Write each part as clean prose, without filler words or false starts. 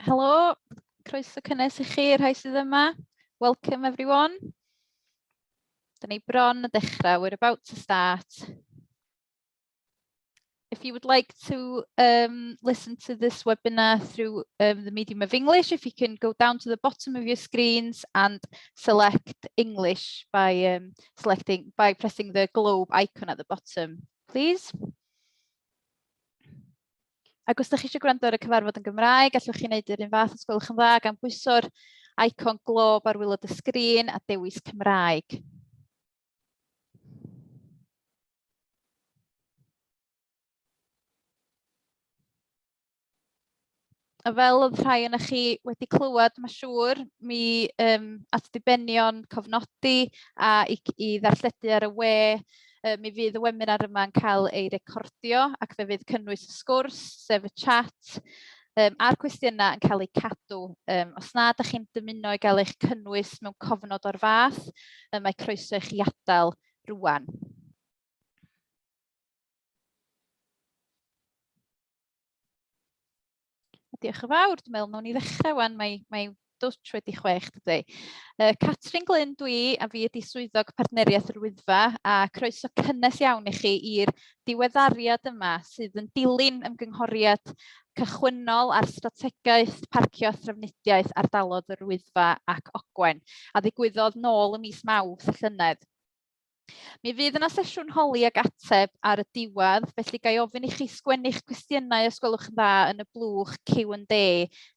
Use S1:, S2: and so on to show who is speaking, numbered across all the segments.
S1: Helo, croeso cynnes I chi, rhai sydd yma. Welcome everyone. Da ni bron y dechrau, we're about to start. If you would like to listen to this webinar through the medium of English, if you can go down to the bottom of your screens and select English by pressing the globe icon at the bottom, please. Ac os ydych chi eisiau gwrando ar y cyfarfod yn Gymraeg, allwch chi wneud yr un fath os gwelwch yn dda gan bwyso'r icon glob ar wilod y sgrin a dewis Cymraeg. A fel oedd rhai yna chi wedi clywed, mae'n siŵr, mi at dibenion cofnodi a i ddarlledu ar y we, mi fydd y webinar yma'n cael ei recordio ac fe fydd cynnwys y sgwrs, sef y chat, a'r cwestiynau yn cael eu cadw. Os na ydych chi'n dymuno i gael eich cynnwys mewn cofnod o'r fath, mae croeso i chi adael rwan. Diolch yn fawr, dwi'n meddwl, nawn ni ddechrau wan, mae dwtch wedi 6 dydy. Catrin Glyn dwi, a fi ydi swyddog partneriaeth Yr Wyddfa, a croeso cynnes iawn i chi i'r diweddariad yma sydd yn dilyn ymgynghoriad cychwynnol ar strategaeth, parcio, thrafnidiaeth, ardalodd Yr Wyddfa ac Ogwen, a ddigwyddodd nôl y mis Mawrth y llynedd. Mi fydd yna sesiwn holi ag ateb ar y diwedd, felly ga i ofyn i chi sgwennu'ch cwestiynau os gwelwch yn dda yn y blwch Q&A,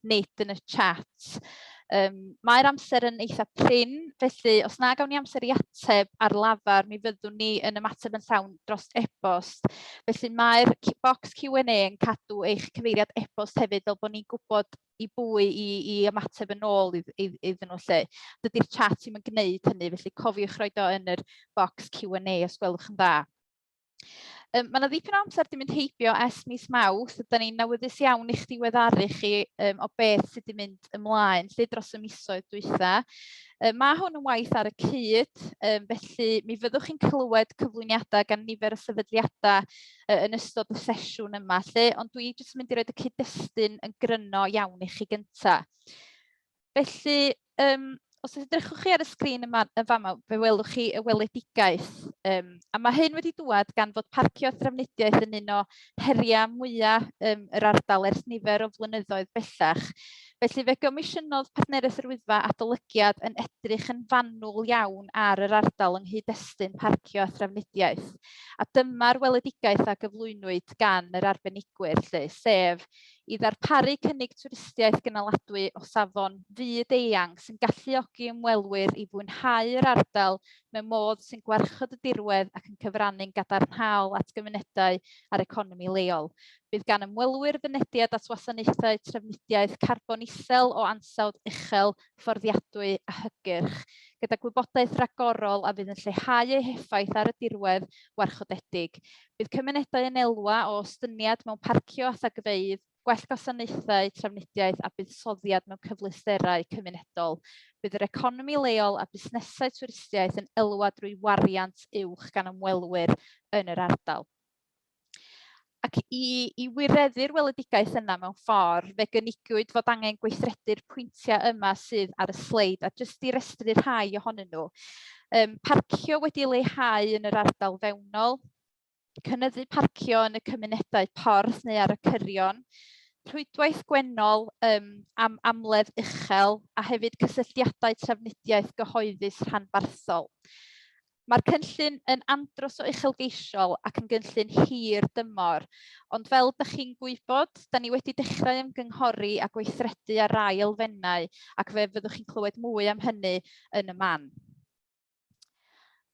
S1: nid yn y chat. Mae'r amser yn eitha prin, felly os na gawn ni amser i ateb ar lafar, mi fyddwn ni yn ymateb yn llawn dros e-bost. Felly mae'r bocs Q&A yn cadw eich cyfeiriad e-bost hefyd, fel bod ni'n gwybod i bwy i ymateb yn ôl iddyn nhw lle. Dydy'r chat ddim yn gwneud hynny, felly cofiwch roed o yn yr bocs Q&A os gwelwch yn dda. Mae yna ddipyn o amser di mynd heibio ers mis Mawrth, ydyn ni'n awyddus iawn i'ch diweddaru chi o beth sydd wedi mynd ymlaen, lle dros y misoedd dwytha. Mae hwn yn waith ar y cyd, felly mi fyddwch chi'n clywed cyflwyniadau gan nifer y sefydliadau yn ystod y sesiwn yma, ond dwi jyst yn mynd i roed y cyd-destun yn gryno iawn i chi gyntaf. Felly, os edrychwch chi ar y sgrin yma yn fama, fe welwch chi y weledigaeth. A mae hyn wedi dŵad gan fod parcio thrafnidiaeth yn un o heriau mwyaf yr ardal ers nifer o flynyddoedd bellach. Felly fe gomisiynodd partneriaeth Yr Wyddfa adolygiad yn edrych yn fanwl iawn ar yr ardal yng nghyd-destun parcio a thrafnidiaeth. A dyma'r weledigaeth a gyflwynwyd gan yr arbenigwyr, sef i ddarparu cynnig twristiaeth gynaladwy o safon fyd eang sy'n galluogi ymwelwyr i fwynhau yr ardal mewn modd sy'n gwarchod y dirwedd ac yn cyfrannu'n gadarnhaol at gymunedau a'r economi leol. Bydd gan ymwelwyr fynediad at wasanaethau trafnidiaeth carbon isel o ansawdd uchel, fforddiadwy a hygyrch, gyda gwybodaeth ragorol a fydd yn lleihau eu heffaith ar y dirwedd warchodedig. Bydd cymunedau yn elwa o ostyniad mewn parcio a thagfeydd, gwell gwasanaethau trafnidiaeth a buddsoddiad mewn cyfleusterau cymunedol. Bydd yr economi leol a busnesau twristiaeth yn elwa drwy wariant uwch gan ymwelwyr yn yr ardal. Ac i wireddu'r weledigaeth yna mewn ffordd, fe gynigwyd fod angen gweithredu'r pwyntiau yma sydd ar y sleid, a jyst i restru rhai ohonyn nhw. Parcio wedi leihau yn yr ardal fewnol, cynyddu parcio yn y cymunedau porth neu ar y cyrion, rhwydwaith gwennol am amledd uchel, a hefyd cysylltiadau trafnidiaeth gyhoeddus rhanbarthol. Mae'r cynllun yn andros o uchelgeisiol ac yn gynllun hir dymor, ond fel ydych chi'n gwybod, da ni wedi dechrau ymgynghori a gweithredu ar rai elfennau, ac fe fyddwch chi'n clywed mwy am hynny yn y man.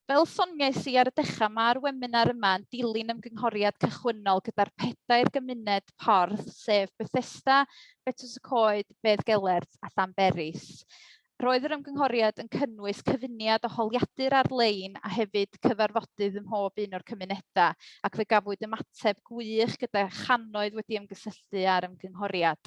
S1: Fel soniais i ar y dechrau, mae'r webinar yma yn dilyn ymgynghoriad cychwynnol gyda'r 4 gymuned porth, sef Bethesda, Betws y Coed, Bedd Gelert a Llanberis. Roedd yr ymgynghoriad yn cynnwys cyfuniad o holiadur ar-lein a hefyd cyfarfodydd ym mhob un o'r cymunedau, ac fe gafwyd ymateb gwych gyda chanoedd wedi ymgysylltu ar ymgynghoriad.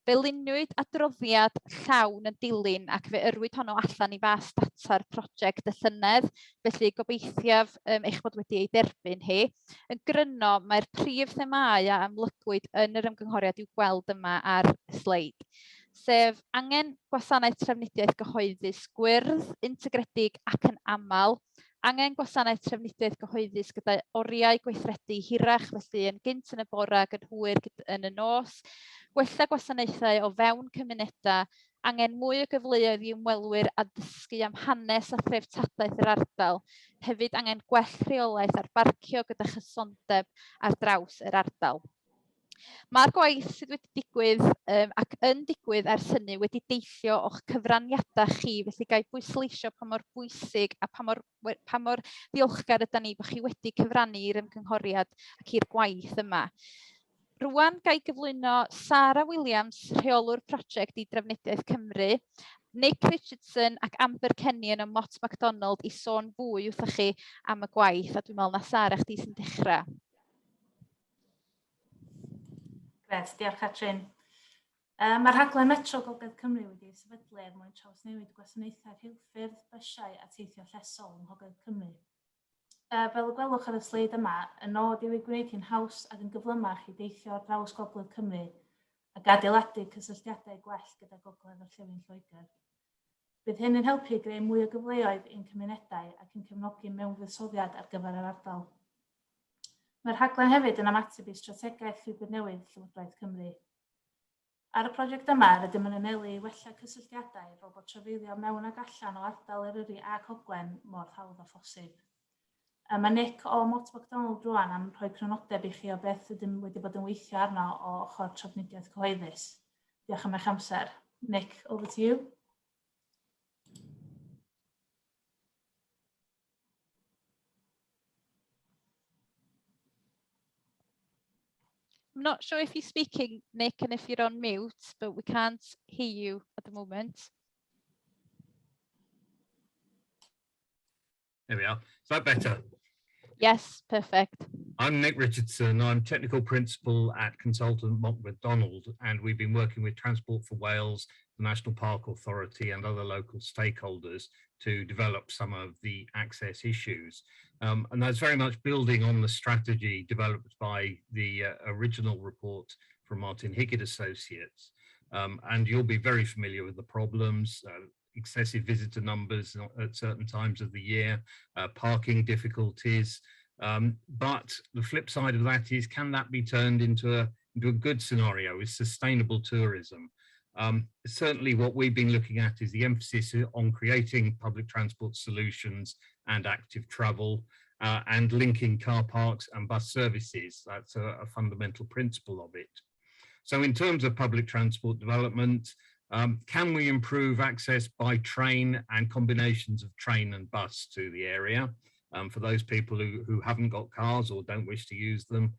S1: Fe luniwyd adroddiad llawn yn dilyn ac fe yrwyd honno allan i fas data'r prosiect y llynedd, felly gobeithiaf eich bod wedi ei derbyn hi. Yn gryno, mae'r prif themau a amlygwyd yn yr ymgynghoriad i'w gweld yma ar y sleid, sef angen gwasanaeth trafnidiaeth gyhoeddus gwyrdd, integredig ac yn aml, angen gwasanaeth trafnidiaeth gyhoeddus gyda oriau gweithredu hirach, felly yn gynt yn y bore ac yn hwyr yn y nos, gwella gwasanaethau o fewn cymunedau, angen mwy o gyfleoedd i ymwelwyr a dysgu am hanes a threftadaeth yr ardal, hefyd angen gwell rheolaeth ar barcio gyda chysondeb ar draws yr ardal. Mae'r gwaith sydd wedi digwydd ac yn digwydd ers hynny wedi deillio o'ch cyfraniadau chi, felly gai bwysleisio pa mor bwysig a pa mor ddiolchgar ydyn ni bod chi wedi cyfrannu i'r ymgynghoriad ac i'r gwaith yma. Rwan gai gyflwyno Sarah Williams, rheolwr prosiect i Drafnidiaeth Cymru, Nick Richardson ac Amber Kenyon o Mott MacDonald i sôn fwy wrthych chi am y gwaith, a dwi'n meddwl na Sarah chdi sy'n dechrau.
S2: Gret, diolch Catrin. Mae'r rhaglen Metro Gogledd Cymru wedi sefydlu mwyn trawsnewid gwasanaethau rheilffyrdd, bysiau a teithio llesol yng Ngogledd Cymru. Fel y gwelwch ar y sleid yma, y nod yw ei gwneud hi'n haws ac yn gyflymach i deithio ar draws Gogledd Cymru ac adeiladu cysylltiadau gwell gyda Gogledd Orllewin Lloegr. Bydd hyn yn helpu greu mwy o gyfleoedd i'n cymunedau ac yn cefnogi mewn fuddsoddiad ar gyfer yr ardal. Mae'r rhaglen hefyd yn ymateb i strategaeth llwybr newydd Llywodraeth Cymru. Ar y prosiect yma, rydym yn anelu i wella cysylltiadau fel bod trafeilio mewn ac allan o ardal Eryri ac Ogwen mor hawdd a phosib. Mae Nick o Mott MacDonald rwan am rhoi crynodeb i chi o beth ydym wedi bod yn weithio arno o ochr trafnidiaeth cyhoeddus. Diolch am eich amser. Nick, over to you.
S1: I'm not sure if you're speaking, Nick, and if you're on mute, but we can't hear you at the moment.
S3: There we are. Is that better?
S1: Yes, perfect.
S3: I'm Nick Richardson. I'm Technical Principal at Consultant Mott MacDonald, and we've been working with Transport for Wales, the National Park Authority and other local stakeholders to develop some of the access issues. And that's very much building on the strategy developed by the original report from Martin Hickett Associates. And you'll be very familiar with the problems, excessive visitor numbers at certain times of the year, parking difficulties. But the flip side of that is, can that be turned into a good scenario with sustainable tourism? Certainly what we've been looking at is the emphasis on creating public transport solutions and active travel and linking car parks and bus services. That's a fundamental principle of it. So in terms of public transport development, can we improve access by train and combinations of train and bus to the area? For those people who haven't got cars or don't wish to use them,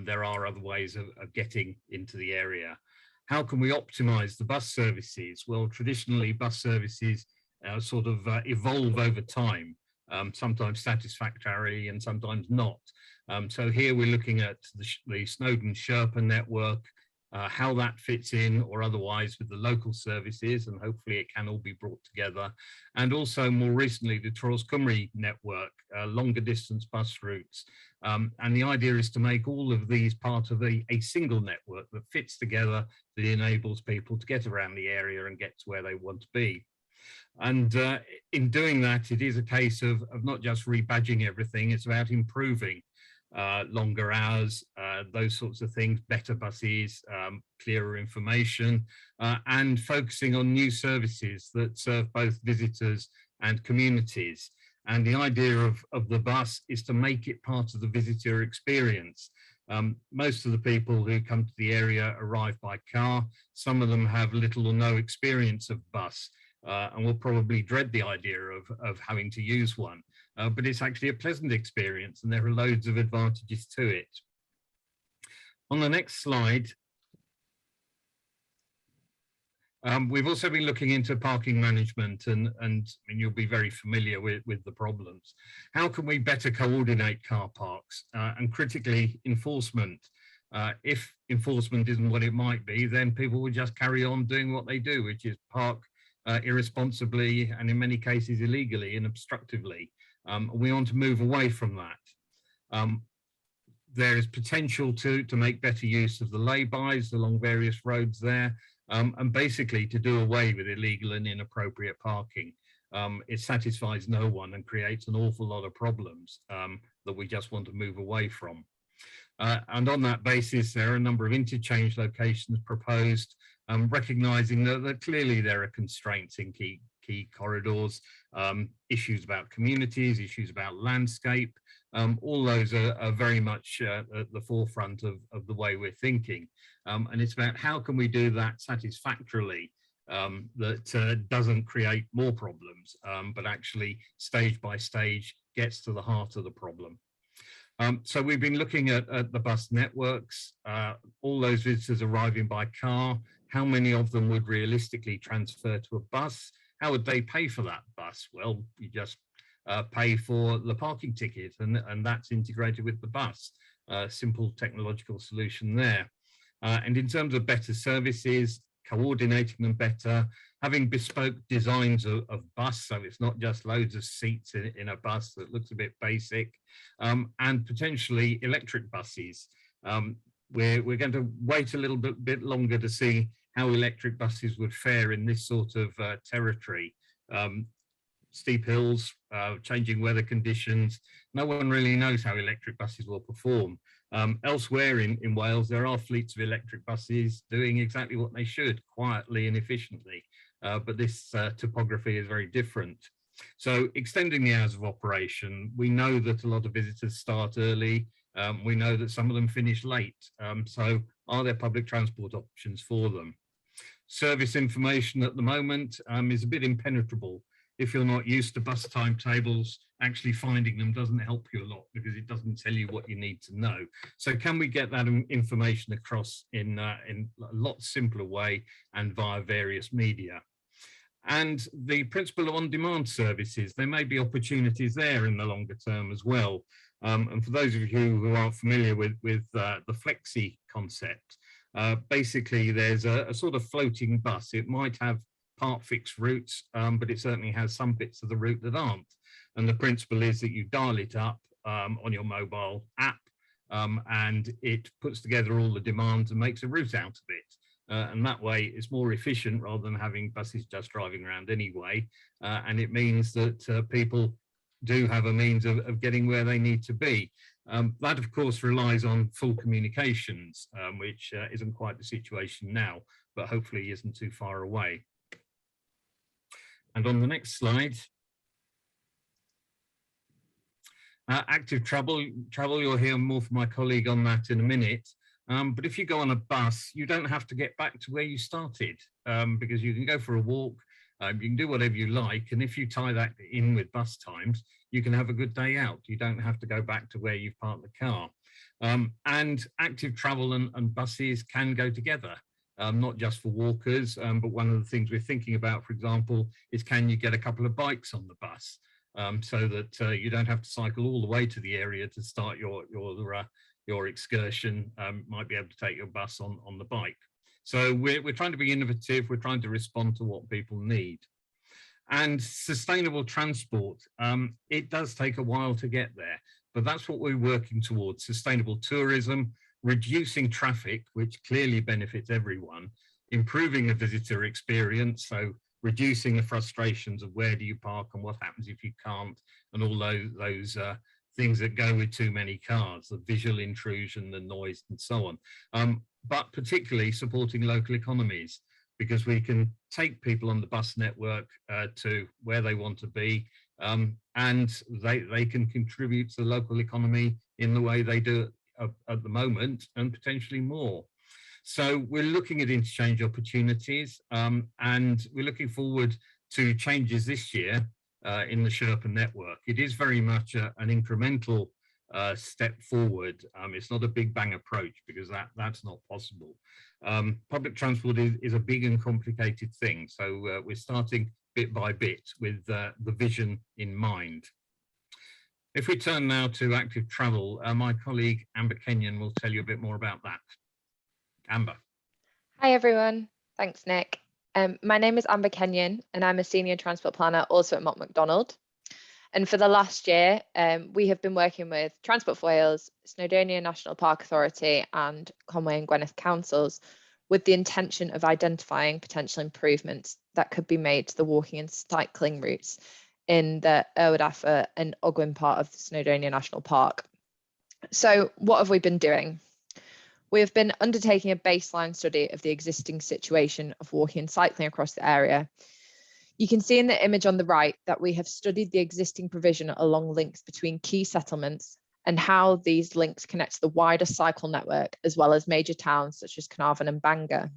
S3: there are other ways of getting into the area. How can we optimize the bus services? Well, traditionally bus services sort of evolve over time, sometimes satisfactorily and sometimes not. So here we're looking at the Snowdon Sherpa network, how that fits in or otherwise with the local services, and hopefully it can all be brought together. And also more recently, the Tros Cymru network, longer distance bus routes. And the idea is to make all of these part of a single network that fits together, that enables people to get around the area and get to where they want to be. And in doing that, it is a case of not just rebadging everything, it's about improving longer hours, those sorts of things, better buses, clearer information, and focusing on new services that serve both visitors and communities. And the idea of the bus is to make it part of the visitor experience. Most of the people who come to the area arrive by car. Some of them have little or no experience of bus and will probably dread the idea of having to use one. But it's actually a pleasant experience and there are loads of advantages to it. On the next slide, we've also been looking into parking management and I mean, you'll be very familiar with the problems. How can we better coordinate car parks and critically enforcement? If enforcement isn't what it might be, then people will just carry on doing what they do, which is park irresponsibly and in many cases illegally and obstructively. We want to move away from that. There is potential to make better use of the lay-bys along various roads there, and basically to do away with illegal and inappropriate parking. It satisfies no one and creates an awful lot of problems that we just want to move away from. And on that basis, there are a number of interchange locations proposed, recognising that clearly there are constraints in key corridors, issues about communities, issues about landscape. All those are very much at the forefront of the way we're thinking. And it's about how can we do that satisfactorily, that doesn't create more problems, but actually stage by stage gets to the heart of the problem. So we've been looking at the bus networks, all those visitors arriving by car, how many of them would realistically transfer to a bus? How would they pay for that bus? Well, you just pay for the parking ticket, and that's integrated with the bus. Simple technological solution there. And in terms of better services, coordinating them better, having bespoke designs of bus, so it's not just loads of seats in a bus that looks a bit basic, and potentially electric buses. We're going to wait a little bit longer to see how electric buses would fare in this sort of territory. Steep hills, changing weather conditions. No one really knows how electric buses will perform. Elsewhere in Wales, there are fleets of electric buses doing exactly what they should, quietly and efficiently. But this topography is very different. So extending the hours of operation, we know that a lot of visitors start early. We know that some of them finish late. So are there public transport options for them? Service information at the moment is a bit impenetrable. If you're not used to bus timetables, actually finding them doesn't help you a lot because it doesn't tell you what you need to know. So can we get that information across in a lot simpler way and via various media? And the principle of on-demand services, there may be opportunities there in the longer term as well. And for those of you who aren't familiar with the flexi concept, basically there's a sort of floating bus. It might have part fixed routes, but it certainly has some bits of the route that aren't. And the principle is that you dial it up on your mobile app, and it puts together all the demands and makes a route out of it. And that way it's more efficient rather than having buses just driving around anyway. And it means that people do have a means of getting where they need to be. That of course relies on full communications, which isn't quite the situation now, but hopefully isn't too far away. And on the next slide, active travel, you'll hear more from my colleague on that in a minute. But if you go on a bus, you don't have to get back to where you started, because you can go for a walk, you can do whatever you like. And if you tie that in with bus times, you can have a good day out. You don't have to go back to where you've parked the car. And active travel and buses can go together. Not just for walkers, but one of the things we're thinking about, for example, is can you get a couple of bikes on the bus, so that you don't have to cycle all the way to the area to start your excursion. Might be able to take your bus on the bike. So we're trying to be innovative. We're trying to respond to what people need. And sustainable transport, it does take a while to get there, but that's what we're working towards. Sustainable tourism, reducing traffic, which clearly benefits everyone, improving the visitor experience, so reducing the frustrations of where do you park and what happens if you can't, and all those things that go with too many cars, the visual intrusion, the noise and so on. But particularly supporting local economies, because we can take people on the bus network to where they want to be, and they can contribute to the local economy in the way they do at the moment, and potentially more. So we're looking at interchange opportunities, and we're looking forward to changes this year in the Sherpa network. It is very much an incremental step forward. It's not a big bang approach because that's not possible. Public transport is a big and complicated thing, so we're starting bit by bit with the vision in mind. If we turn now to active travel, my colleague Amber Kenyon will tell you a bit more about that. Amber.
S4: Hi everyone, thanks Nick. My name is Amber Kenyon and I'm a senior transport planner also at Mont MacDonald. And for the last year, we have been working with Transport for Wales, Snowdonia National Park Authority and Conwy and Gwynedd councils with the intention of identifying potential improvements that could be made to the walking and cycling routes in the Yr Wyddfa and Ogwen part of the Snowdonia National Park. So what have we been doing? We have been undertaking a baseline study of the existing situation of walking and cycling across the area. You can see in the image on the right that we have studied the existing provision along links between key settlements and how these links connect to the wider cycle network, as well as major towns such as Carnarvon and Bangor.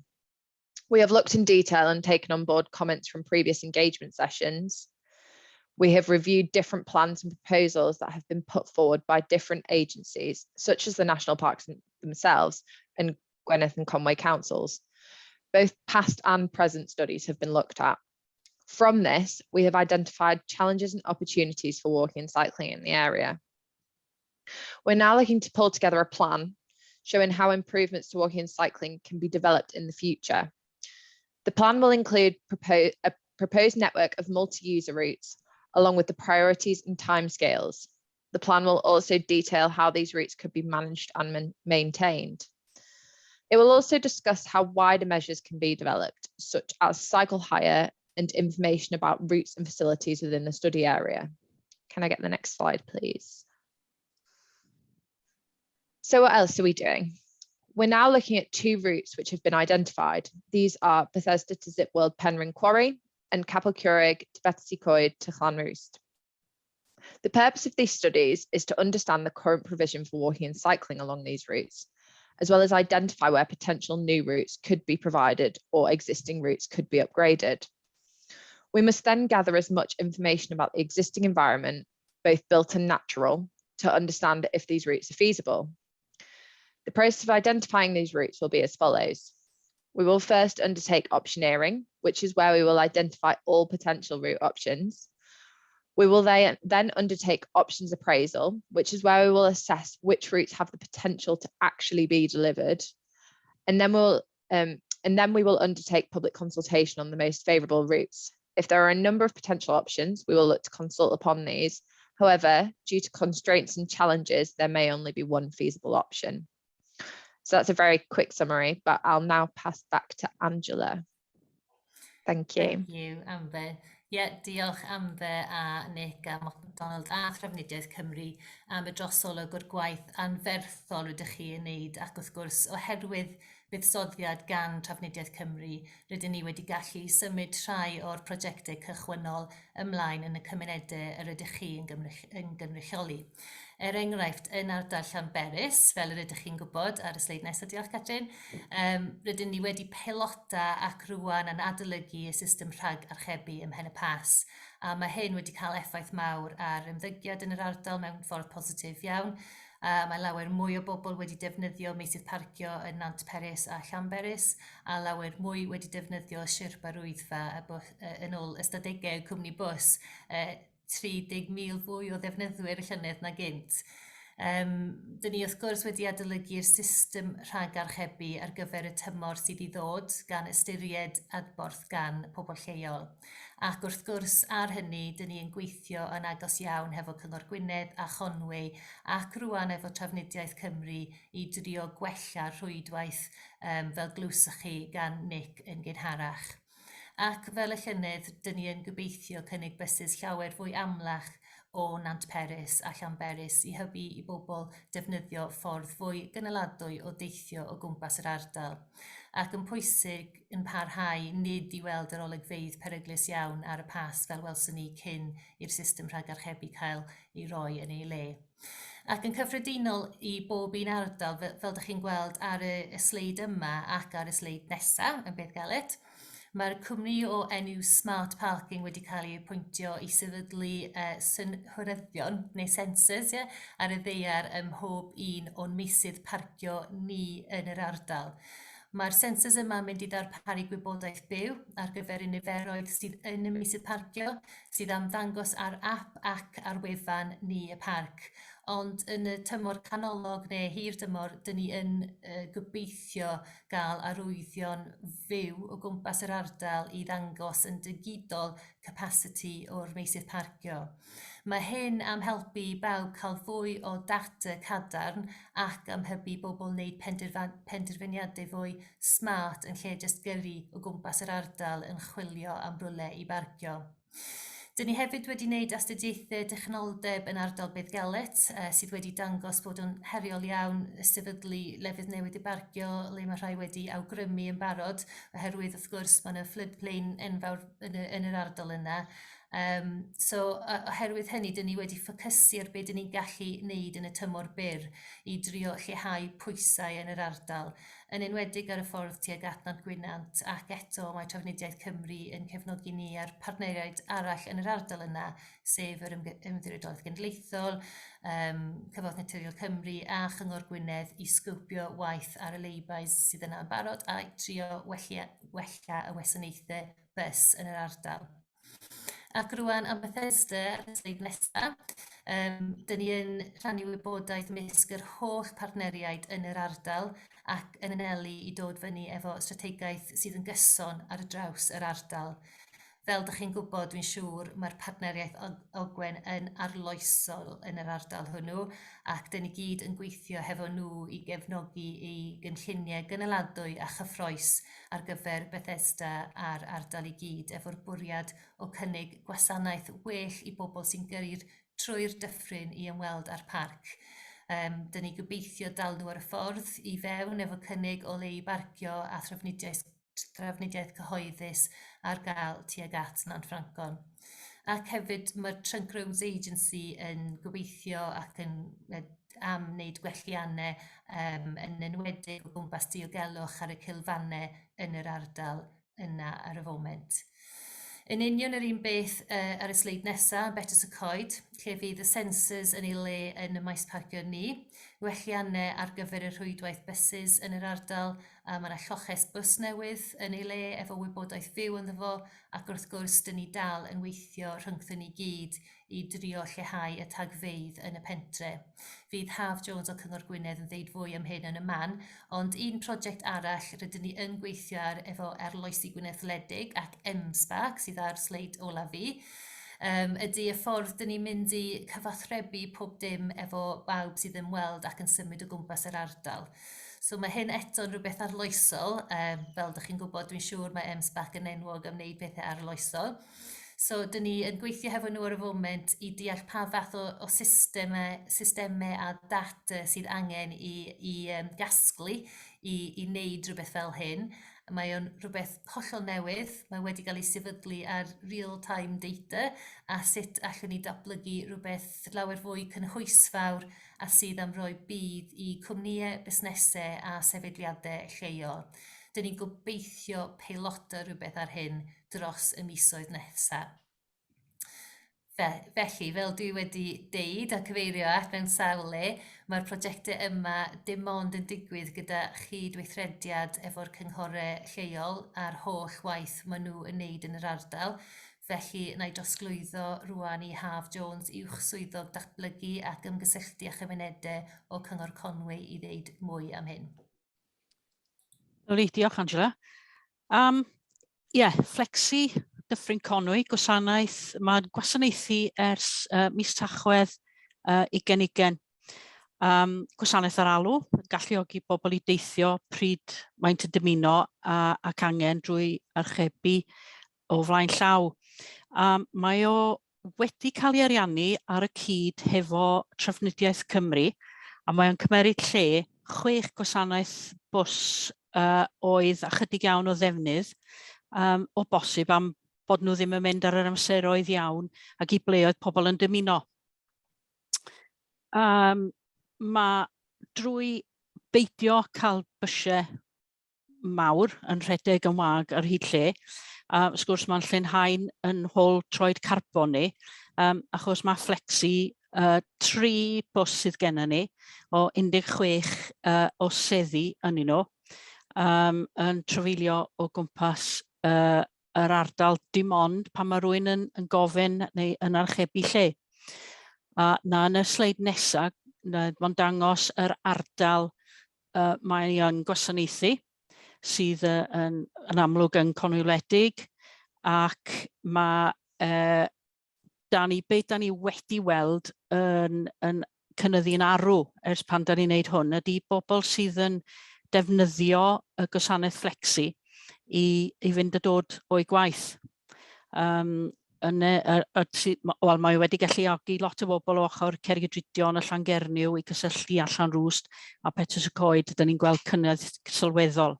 S4: We have looked in detail and taken on board comments from previous engagement sessions. We have reviewed different plans and proposals that have been put forward by different agencies, such as the national parks themselves and Gwynedd and Conwy councils. Both past and present studies have been looked at. From this, we have identified challenges and opportunities for walking and cycling in the area. We're now looking to pull together a plan showing how improvements to walking and cycling can be developed in the future. The plan will include a proposed network of multi-user routes, along with the priorities and timescales. The plan will also detail how these routes could be managed and maintained. It will also discuss how wider measures can be developed, such as cycle hire and information about routes and facilities within the study area. Can I get the next slide, please? So what else are we doing? We're now looking at 2 routes which have been identified. These are Bethesda to Zipworld Penrhyn Quarry and Capel Curig to Betsy Coed to Llanrwst. The purpose of these studies is to understand the current provision for walking and cycling along these routes, as well as identify where potential new routes could be provided or existing routes could be upgraded. We must then gather as much information about the existing environment, both built and natural, to understand if these routes are feasible. The process of identifying these routes will be as follows. We will first undertake optioneering, which is where we will identify all potential route options. We will then undertake options appraisal, which is where we will assess which routes have the potential to actually be delivered. And then we will undertake public consultation on the most favourable routes. If there are a number of potential options, we will look to consult upon these. However, due to constraints and challenges, there may only be one feasible option. So that's a very quick summary, but I'll now pass back to Angela. Thank you.
S2: Thank you, Amber. Diolch Amber a Nick a Mont MacDonald a Thrafnidiaeth Cymru am y drosolwg o'r gwaith anferthol rydych chi yn wneud, ac wrth gwrs oherwydd buddsoddiad gan Trafnidiaeth Cymru, rydyn ni wedi gallu symud rhai o'r prosiectau cychwynnol ymlaen yn y cymunedau yr ydych chi yn gynrychioli. Enghraifft, yn ardal Llanberis, fel yr ydych chi'n gwybod ar y sleid nesaf, diolch Catrin, rydyn ni wedi pelota ac rwan yn adolygu y system rhag archebu ym Mhen y Pas. A mae hyn wedi cael effaith mawr ar ymddygiad yn yr ardal mewn ffordd positif iawn. Mae lawer mwy o bobl wedi defnyddio meysydd parcio yn Nantperis a Llanberis, a lawer mwy wedi defnyddio Yr Wyddfa yn ôl ystadegau cwmni bws, 30,000 fwy o ddefnyddwyr y llynedd na gynt. Dyn ni wrth gwrs wedi adolygu'r system rhag archebu ar gyfer y tymor sydd i ddod gan ystyried adborth gan pobl lleol. Ac wrth gwrs ar hynny, dyn ni yn gweithio yn agos iawn hefo Cyngor Gwynedd a Chonwy ac rwan efo Trafnidiaeth Cymru i drio gwella rhwydwaith fel glwswch chi gan Nick yn gynharach. Ac fel y llynedd, dyn ni yn gobeithio cynnig bysys llawer fwy amlach o Nantperis a Llanberis i hybu i bobl defnyddio ffordd fwy gynaladwy o deithio o gwmpas yr ardal. Ac yn pwysig yn parhau nid i weld yr olygfeydd peryglus iawn ar y pas fel welson ni cyn i'r system rhag archebu cael ei roi yn ei le. Ac yn cyffredinol i bob un ardal, fel ydych chi'n gweld ar y sleid yma ac ar y sleid nesaf yn Beth Galet, mae'r cwmni o enw Smart Parking wedi cael ei apwyntio i sefydlu synhwyryddion neu sensors ar y ddaear ym mhob un o'n meysydd parcio ni yn yr ardal.
S5: Mae'r sensors yma yn mynd i ddarparu gwybodaeth byw ar gyfer y niferoedd sydd yn y meysydd parcio, sydd am ddangos ar ap ac ar wefan ni y parc. Ond yn y tymor canolog neu hir tymor, dyn ni yn gobeithio gael arwyddion fyw o gwmpas yr ardal i ddangos yn digidol capacity o'r meysydd parcio. Mae hyn am helpu bawb cael fwy o data cadarn ac am hybu bobl wneud penderfyniadau fwy smart yn lle jyst gyrru o gwmpas yr ardal yn chwilio am rwle i barcio. Dyn ni hefyd wedi wneud astudiaethau technoldeb yn ardal Beddgelert sydd wedi dangos bod yn heriol iawn sefydlu lefydd newydd i barcio le mae rhai wedi awgrymu yn barod oherwydd wrth gwrs mae yna floodplain enfawr yn yr ardal yna. So oherwydd hynny dyn ni wedi ffocysu ar beth dyn ni'n gallu wneud yn y tymor byr i drio lleihau pwysau yn yr ardal, yn enwedig ar y ffordd tuag at Gwynant, ac eto mae Trafnidiaeth Cymru yn cefnogi ni ar partneriaid arall yn yr ardal yna, sef yr Ymddiriedolaeth Genedlaethol, Cyfoeth Naturiol Cymru a Chyngor Gwynedd i sgwpio waith ar y leibais sydd yna yn barod a trio wella y wasanaethau bys yn yr ardal. Ac rwan am Bethesda, ar y sleid nesaf, dyn ni yn rhannu wybodaeth ymysg yr holl partneriaid yn yr ardal ac yn anelu i dod fyny efo strategaeth sydd yn gyson ar draws yr ardal. Fel ydych chi'n gwybod, dwi'n siŵr mae'r partneriaeth Ogwen yn arloesol yn yr ardal hwnnw ac dyn ni gyd yn gweithio hefo nhw i gefnogi eu gynlluniau gynaladwy a chyffroes ar gyfer Bethesda a'r ardal i gyd efo'r bwriad o cynnig gwasanaeth well i bobl sy'n gyrru'r trwy'r dyffryn i ymweld â'r parc. Dyn ni gobeithio dal nhw ar y ffordd i fewn efo cynnig o le i barcio a thrafnidiaeth cyhoeddus ar gael tuag at Nanffrancon. Ac hefyd mae'r Trunk Roads Agency yn gobeithio ac yn am wneud gwelliannau yn enwedig o gwmpas diogelwch ar y cilfannau yn yr ardal yna ar y foment. Yn union yr un beth ar y sleid nesaf, Better Coed, lle fydd y sensors yn ei le yn y maes parcio ni, welliannau ar gyfer y rhwydwaith bysys yn yr ardal, a mae yna lloches bws newydd yn ei le efo wybodaeth fyw ynddo fo, ac wrth gwrs dyn ni dal yn weithio rhyngthyn ni gyd i drio lleihau y tagfeydd yn y pentre. Fydd Haf Jones o Cyngor Gwynedd yn ddeud fwy am hyn yn y man, ond un prosiect arall rydyn ni yn gweithio ar efo arloesi Gwynedd-ledig ac MSPAC sydd ar sleid olaf fi, ydy y ffordd dyn ni'n mynd i cyfathrebu pob dim efo bawb sydd yn weld ac yn symud o gwmpas yr ardal. So mae hyn eto'n rhywbeth arloesol, fel ydych chi'n gwybod, dwi'n siŵr mae MSPAC yn enwog am wneud pethau arloesol. So, dyn ni yn gweithio hefo nhw ar y foment i deall pa fath o systemau a data sydd angen i gasglu i wneud rhywbeth fel hyn. Mae o'n rhywbeth hollol newydd, mae wedi cael ei sefydlu ar real-time data a sut allwn ni datblygu rhywbeth lawer fwy cynhwysfawr a sydd am roi bydd i cwmnïau, busnesau a sefydliadau lleol. Dyn ni'n gobeithio peilota rhywbeth ar hyn dros y misoedd nesaf. Felly, fel dwi wedi deud a cyfeirio at mewn sawl le, mae'r prosiectau yma dim ond yn digwydd gyda chydweithrediad efo'r cynghorau lleol a'r holl waith maen nhw yn wneud yn yr ardal. Felly, na i drosglwyddo rwan i Haf Jones uwch swyddog datblygu ac ymgysylltu a chymunedau o Cyngor Conwy i ddeud mwy am hyn.
S6: Diolch, Angela. Flexi, Dyffryn Conwy, gwasanaeth, mae'n gwasanaethu ers mis Tachwedd 2020. Gwasanaeth ar alw, galluogi bobl i deithio pryd maent yn dymuno ac angen drwy archebu o flaen llaw. Mae o wedi cael ei ariannu ar y cyd hefo Trafnidiaeth Cymru a mae o'n cymeryd lle 6 gwasanaeth bws oedd ychydig iawn o ddefnydd o bosib am bod nhw ddim yn mynd ar yr amseroedd iawn ac i ble oedd pobl yn dymuno. Mae drwy beidio cael bysiau mawr yn rhedeg yn wag ar hyd lle, wrth gwrs mae'n llenhau'n yn hôl troed carbon ni, achos mae Flexi 3 bws sydd gennym ni o 16 o seddi yn nhw. yn trafeilio o gwmpas yr ardal dim ond pan mae rhywun yn gofyn neu yn archebu lle. Na yn y sleid nesaf, mae'n dangos yr ardal mae yn gwasanaethu sydd yn amlwg yn Conwy-wledig, ac mae beth da ni wedi weld yn cynyddu'n arw ers pan da ni'n neud hwn ydy bobl sydd yn defnyddio y gwasanaeth flexi i fynd a dod o'i gwaith. Wel, mae wedi galluogi lot o bobl o ochr Cerrig-y-Drudion, y Llangernyw i gysylltu allan Rwst a Petws y Coed. Da ni'n gweld cynnydd sylweddol.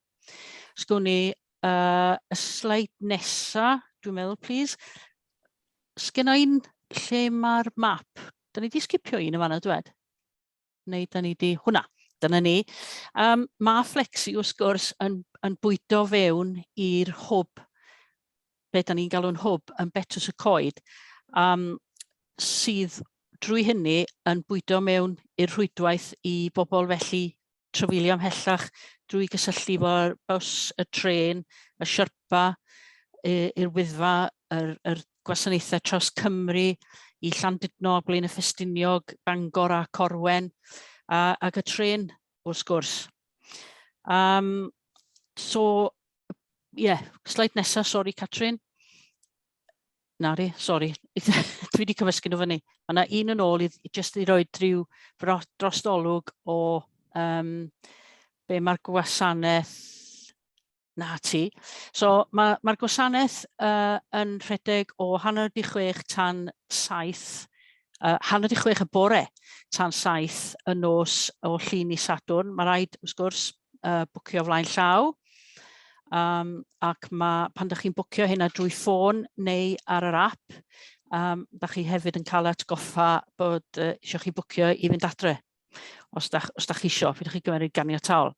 S6: Sgwn ni y sleid nesa, dwi'n meddwl, please. Sgynna i'n lle mae'r map? Da ni wedi sgipio un y fanna, dwed? Neu da ni wedi... Hwna, dyna ni. Mae Flexi, wrth gwrs, yn bwydo fewn i'r hwb, be da ni'n galw'n hwb, yn Betws y Coed, sydd drwy hynny yn bwydo mewn i'r rhwydwaith i bobl felly trafeilio ymhellach drwy gysylltu fo'r bws, y tren, y siarpa, Yr Wyddfa, yr gwasanaethau traws Cymru, i Llandudno, Blaen y Ffestiniog, Bangor a Corwen, ac y tren wrth gwrs. Sleid nesaf, sori Catrin. Nari, sori, dwi wedi cymysgu nhw fyny. Mae yna un yn ôl jyst i roi rhyw drostolwg o be mae'r gwasanaeth. Na ti. So mae'r gwasanaeth yn rhedeg o 6:30 tan 7, 6:30 y bore tan 7 y nos o Llun i Sadwrn. Mae rhaid, wrth gwrs, bwcio flaen llaw. Ac pan ydych chi'n bwcio hynna drwy ffôn neu ar yr app, ydych chi hefyd yn cael atgoffa bod eisiau chi bwcio i fynd adre. Os ydych chi eisiau, byddwch chi gymryd ganiataol.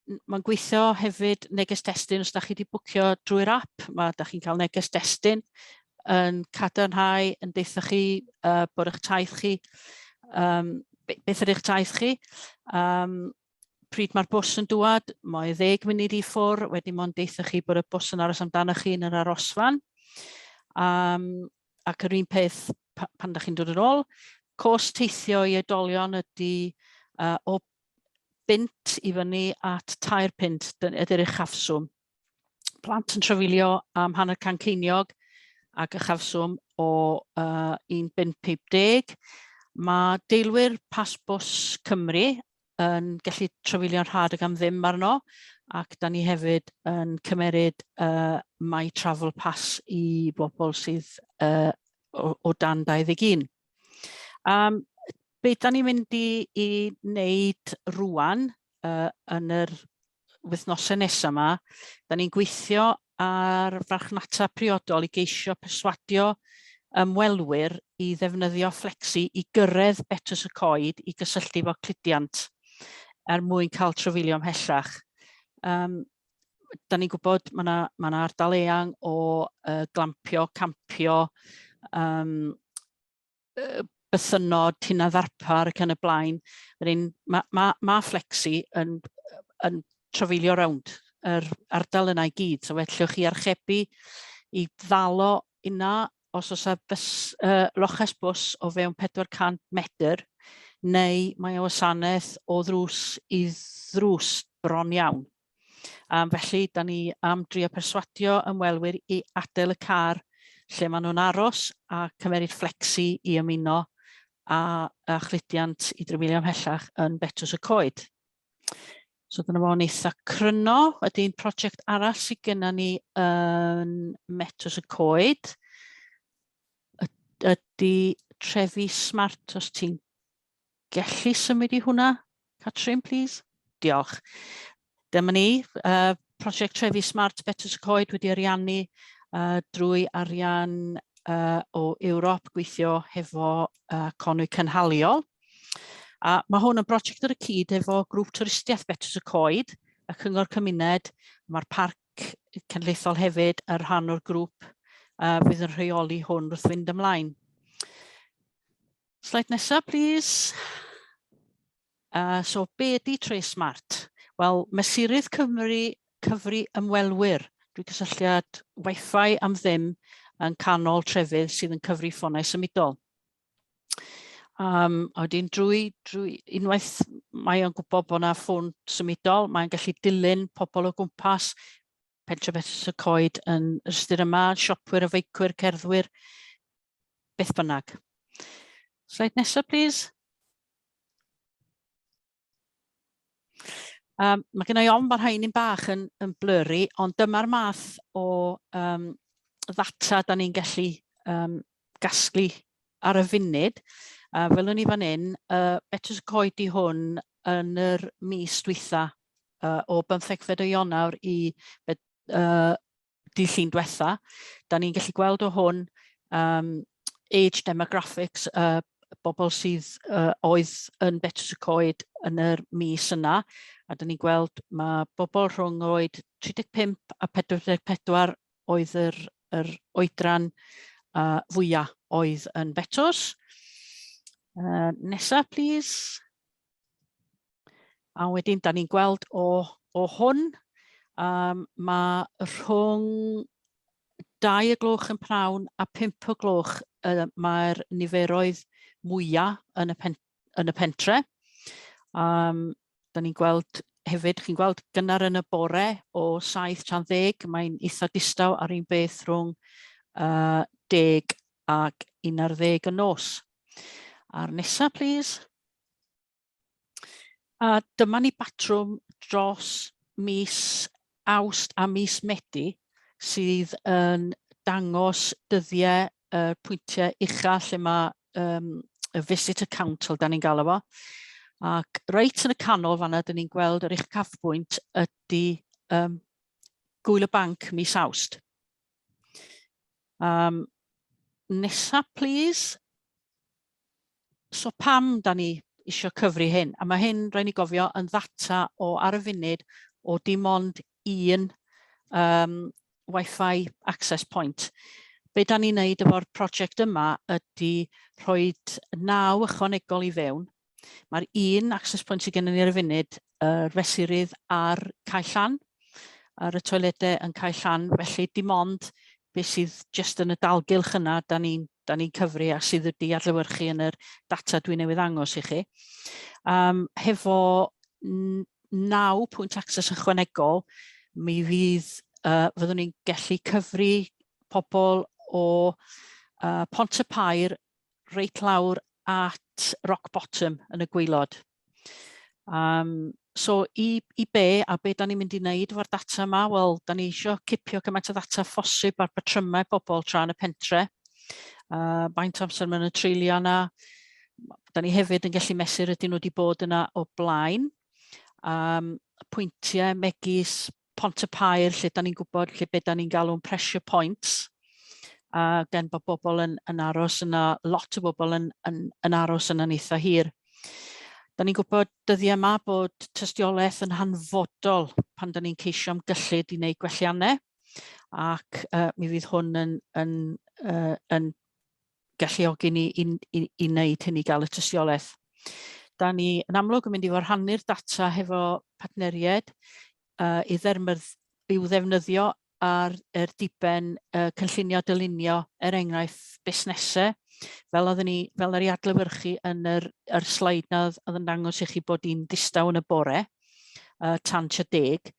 S6: Mae'n gweithio hefyd neges destun os ydych chi wedi bwcio drwy'r app. Ydych chi'n cael neges destun yn cadarnhau, yn deitha chi bod eich taith chi, beth ydych taith chi. Pryd mae'r bws yn dŵad, mae 10 munud i ffwr, wedyn mae'n deitha chi bod y bws yn aros amdano chi yn yr arosfan. Ac yr un peth pan ydych chi'n dod yn ôl. Cos teithio i oedolion ydy o bint i fyny at 2 pint ydy'r uchafswm. Plant yn trafeilio am 100 ceiniog ac uchafswm o 1.50. Mae deilwyr pas bws Cymru yn gallu trafeilio'n rhad ag am ddim arno, ac da ni hefyd yn cymeryd My Travel Pass i bobl sydd o dan 21. Be da ni'n mynd i wneud rwan yn yr wythnosau nesaf yma, da ni'n gweithio ar farchnata priodol i geisio perswadio ymwelwyr i ddefnyddio Flexi i gyrraedd Betws y Coed i gysylltu fo cludiant mwyn cael trafeilio ymhellach. Da ni'n gwybod mae yna ardal eang o glampio, campio, bythynod, hynna ddarpar ac yn y blaen. Mae Flexi yn trafeilio rownd yr ardal yna i gyd. So fellwch chi archebu i ddalo yna os oes loches bws o fewn 400 metr, neu mae o wasanaeth o ddrws i ddrws bron iawn. Felly, da ni am drio perswadio ymwelwyr i adael y car lle maen nhw'n aros a cymeryd Flexi i ymuno a chludiant i drafeilio ymhellach yn Betws y Coed. So dyna fo'n eitha cryno. Ydy'n prosiect arall sydd gennym ni yn Betws y Coed. Ydy trefi smart, os ti'n gallu symud i hwnna. Catrin, please. Diolch. Dyma ni, prosiect trefi smart Betws y Coed wedi ariannu drwy arian o Ewrop, gweithio hefo Conwy Cynhaliol. Mae hwn yn brosiect ar y cyd efo grŵp twristiaeth Betws y Coed, y Cyngor Cymuned, mae'r parc cenedlaethol hefyd yn rhan o'r grŵp fydd yn rheoli hwn wrth fynd ymlaen. Slide nesaf, please. So, be ydy Tre Smart? Wel, Mesurydd Cyfri Ymwelwyr, drwy gysylltiad Wi-Fi am ddim yn canol trefydd sydd yn cyfri ffonau symudol. A wedyn drwy unwaith mae o'n gwybod bod yna ffôn symudol, mae'n gallu dilyn pobl o gwmpas, pentre Betws y Coed yn yr ystyr yma, siopwyr, feicwyr, cerddwyr, beth bynnag. Slide nesaf, please. Mae gen i ofn bod rhain yn bach yn blurry, ond dyma'r math o ddata da ni'n gallu gasglu ar y funud. Fel o'n i fan hyn, Betws y Coed i hwn yn yr mis dwytha o 15 o Ionawr i dydd Llun diwetha. Da ni'n gallu gweld o hwn age demographics, bobl sydd oedd yn Betws y Coed yn yr mis yna. A da ni'n gweld mae bobl rhwng oed 35 a 44 oedd yr oedran fwyaf oedd yn Betws. Nesa, please. A wedyn, da ni'n gweld o hwn, mae rhwng 2 y gloch yn pnawn a 5 y gloch mae'r niferoedd mwyaf yn y pentre. Da ni'n gweld hefyd, chi'n gweld gynnar yn y bore o 7 tan 10, mae'n eitha distaw ar un beth rhwng 10 ac 11 y nos. A'r nesa, please. A dyma ni batrwm dros mis Awst a mis Medi sydd yn dangos dyddiau pwyntiau ucha lle mae y visitor count, da ni'n galw fo. Ac reit yn y canol fanna, da ni'n gweld yr eich cafbwynt ydy gwyl y banc mis Awst. Nesa, please. So pam da ni eisiau cyfri hyn? A mae hyn, rhaid ni gofio, yn ddata o ar y funud o dim ond un Wi-Fi access point. Be da ni'n neud efo'r prosiect yma ydy rhoi 9 ychwanegol i fewn. Mae'r un access point sydd gennym ni ar y funud, fesurydd ar cae llan, ar y toiledau yn cae llan, felly dim ond beth sydd jyst yn y dalgylch yna da ni'n cyfri a sydd wedi adlewyrchu yn yr data dwi'n newydd ddangos i chi. Hefo 9 pwynt access ychwanegol, mi fyddwn ni'n gallu cyfri pobl o Pont y Pair reit lawr at rock bottom yn y gwaelod. So i be, a be da ni'n mynd i wneud efo'r data yma? Wel, da ni eisiau cipio cymaint o ddata phosib ar batrymau pobl tra yn y pentre. Baint amser mewn y treulio yna. Da ni hefyd yn gallu mesur ydyn nhw wedi bod yna o blaen. Pwyntiau megis Pont y Pair, lle da ni'n gwybod lle be da ni'n galw'n pressure points. Gan bod bobl yn aros yna, lot o bobl yn aros yna'n eitha hir. Da ni'n gwybod dyddiau yma bod tystiolaeth yn hanfodol pan da ni'n ceisio am gyllid i wneud gwelliannau, ac mi fydd hwn yn galluogi ni i wneud hyn i gael y tystiolaeth. Da ni yn amlwg yn mynd i fod rhannu'r data hefo partneriaid i'w ddefnyddio ar diben cynllunio dylunio enghraifft busnesau, fel yr i adlewyrchu yn yr sleid na oedd yn dangos i chi bod hi'n distaw yn y bore, tan 10,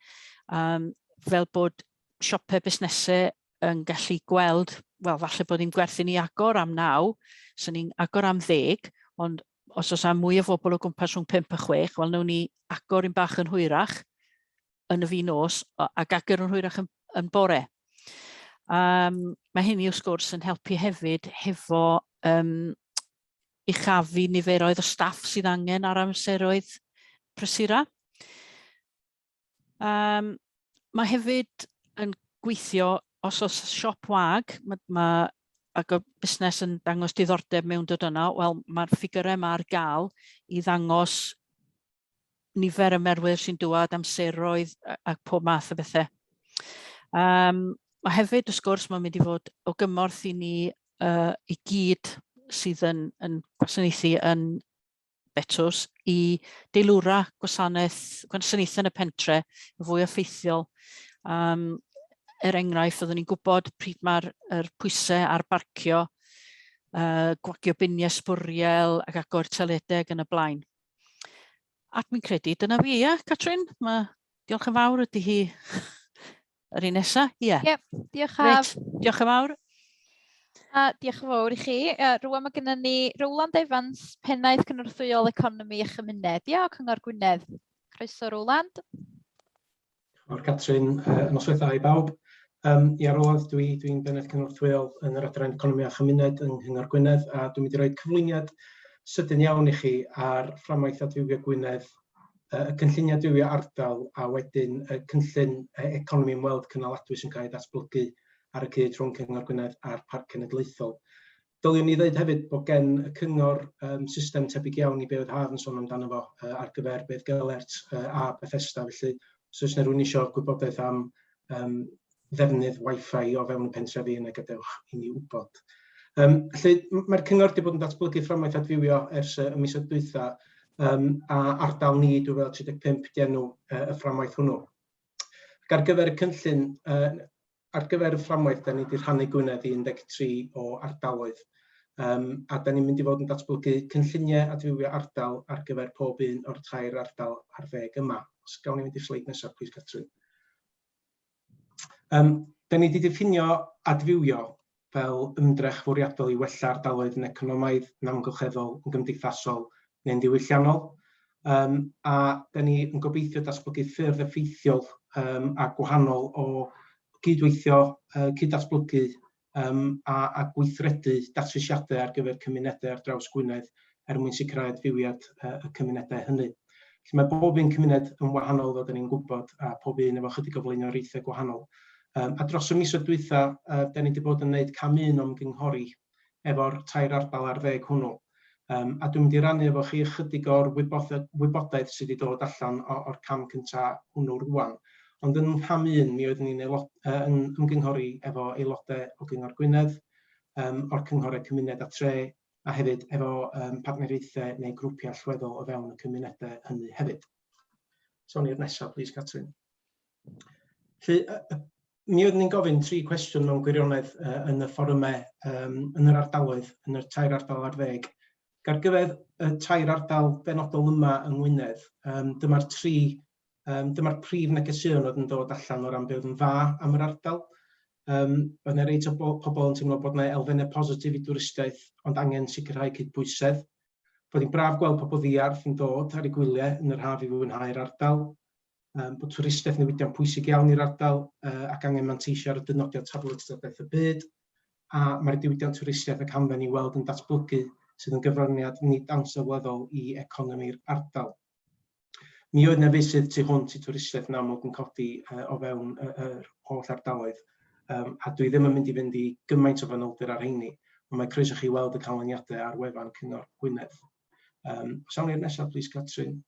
S6: fel bod siopau busnesau yn gallu gweld, wel, falle bod hi'n gwerthu ni agor am 9, so ni'n agor am 10, ond os oes mwy o bobl o gwmpas rhwng 5 a 6, wel, nawn ni agor un bach yn hwyrach yn y fi nos, ac agor yn hwyrach yn bore. Mae hynny wrth gwrs yn helpu hefyd hefo uchafu niferoedd o staff sydd angen ar amseroedd prysura. Mae hefyd yn gweithio, os oes siop wag, ac o busnes yn dangos diddordeb mewn dod yno, wel, mae'r ffigurau yma ar gael i ddangos nifer y merwyr sy'n dŵad, amseroedd ac pob math o bethau. Mae hefyd, wrth gwrs, mae'n mynd i fod o gymorth i ni i gyd sydd yn gwasanaethu yn betws i deilwra gwasanaeth yn y pentre yn fwy effeithiol. Enghraifft, oeddwn ni'n gwybod pryd mae'r pwysau ar barcio, gwagio biniau sbwriel ac agor teleadeg yn y blaen. Ac mi'n credu, dyna fi, ia, Catrin? Diolch yn fawr, ydy hi yr un nesa? Ie.
S1: Diolch
S6: Diolch yn fawr.
S1: Diolch yn fawr i chi. Rwan mae gennym ni Rowland Evans, pennaeth cynorthwyol economi a chymuned. Ia, Cyngor Gwynedd. Croeso, Rowland.
S7: O'r Catrin, noswaith dda i bawb. Ia, Rowland, dwi'n bennaeth cynorthwyol yn yr Adran Economi a Chymuned yng Nghyngor Gwynedd, a dwi'n mynd i roi cyflwyniad sydyn iawn i chi ar fframwaith adfywio Gwynedd, y cynlluniau adfywio ardal, a wedyn y cynllun economi ymweld cynaladwy sy'n cael ei datblygu ar y cyd rhwng Cyngor Gwynedd a'r Parc Cenedlaethol. Dyliwn ni ddweud hefyd bod gen y cyngor system tebyg iawn i be oedd Haf yn sôn amdano fo ar gyfer beth Gelert a Bethesda. Felly, os oes 'na rywun isio gwybodaeth am ddefnydd Wi-Fi o fewn y pentrefi yna, gadewch i ni wybod. Felly, mae'r cyngor wedi bod yn datblygu fframwaith adfywio ers y misoedd dwytha, a ardal ni 2035 di enw y fframwaith hwnnw. Ac ar gyfer y cynllun, ar gyfer y fframwaith, da ni wedi rhannu Gwynedd i 13 o ardaloedd. A da ni'n mynd i fod yn datblygu cynlluniau adfywio ardal ar gyfer pob un o'r 3 ardal ar 10 yma. Os gawn ni mynd i'r sleid nesaf, plis, Catrin. Da ni wedi diffinio adfywio fel ymdrech fwriadol i wella ardaloedd yn economaidd, yn amgylcheddol, yn gymdeithasol neu'n diwylliannol. A da ni yn gobeithio datblygu ffyrdd effeithiol a gwahanol o cydweithio, cyd-datblygu a gweithredu datrysiadau ar gyfer cymunedau ar draws Gwynedd mwyn sicrhau adfywiad y cymunedau hynny. Felly mae bob un cymuned yn wahanol, fel da ni'n gwybod, a pob un efo chydig o flaenoriaethau gwahanol. A dros y misoedd dwytha, da ni wedi bod yn gwneud cam un o ymgynghori efo'r 3 ardal ar 10 hwnnw. A dwi'n mynd i rannu efo chi ychydig o'r wybodaeth sydd wedi dod allan o'r cam cyntaf hwnnw rwan. Ond yn rhan un, mi oeddwn ni'n yn ymgynghori efo aelodau o Gyngor Gwynedd, o'r cynghorau cymuned a tre, a hefyd efo partneriaethau neu grwpiau allweddol o fewn y cymunedau hynny hefyd. Sôn i'r nesaf, plis, Catrin. Mi oeddwn ni'n gofyn 3 cwestiwn mewn gwirionedd yn y fforymau, yn yr ardaloedd, yn yr 3 ardal ar 10. Ar gyfer y 3 ardal benodol yma yng Ngwynedd, dyma'r prif negeseuon oedd yn dod allan o ran be oedd yn dda am yr ardal. Oedd yna reit o pobl yn teimlo bod yna elfennau positif i dwristiaeth, ond angen sicrhau cydbwysedd. Bod hi'n braf gweld pobl ddiarth yn dod ar eu gwyliau yn yr haf i fwynhau'r ardal. Bod twristiaeth newidion pwysig iawn i'r ardal ac angen manteisio ar y dynodiad tablet strategaeth y byd. A mae'r diwydiant twristiaeth ac hamdden i weld yn datblygu sydd yn gyfraniad nid ansawleddol i economi'r ardal. Mi oedd na fesydd tu hwnt i twristiaeth yn amlwg yn codi o fewn yr holl ardaloedd. A dwi ddim yn mynd i fynd i gymaint o fanylder ar heini, ond mae croeso chi weld y canlyniadau ar wefan Cyngor Gwynedd. Sawn i'r nesaf, plis, Catrin.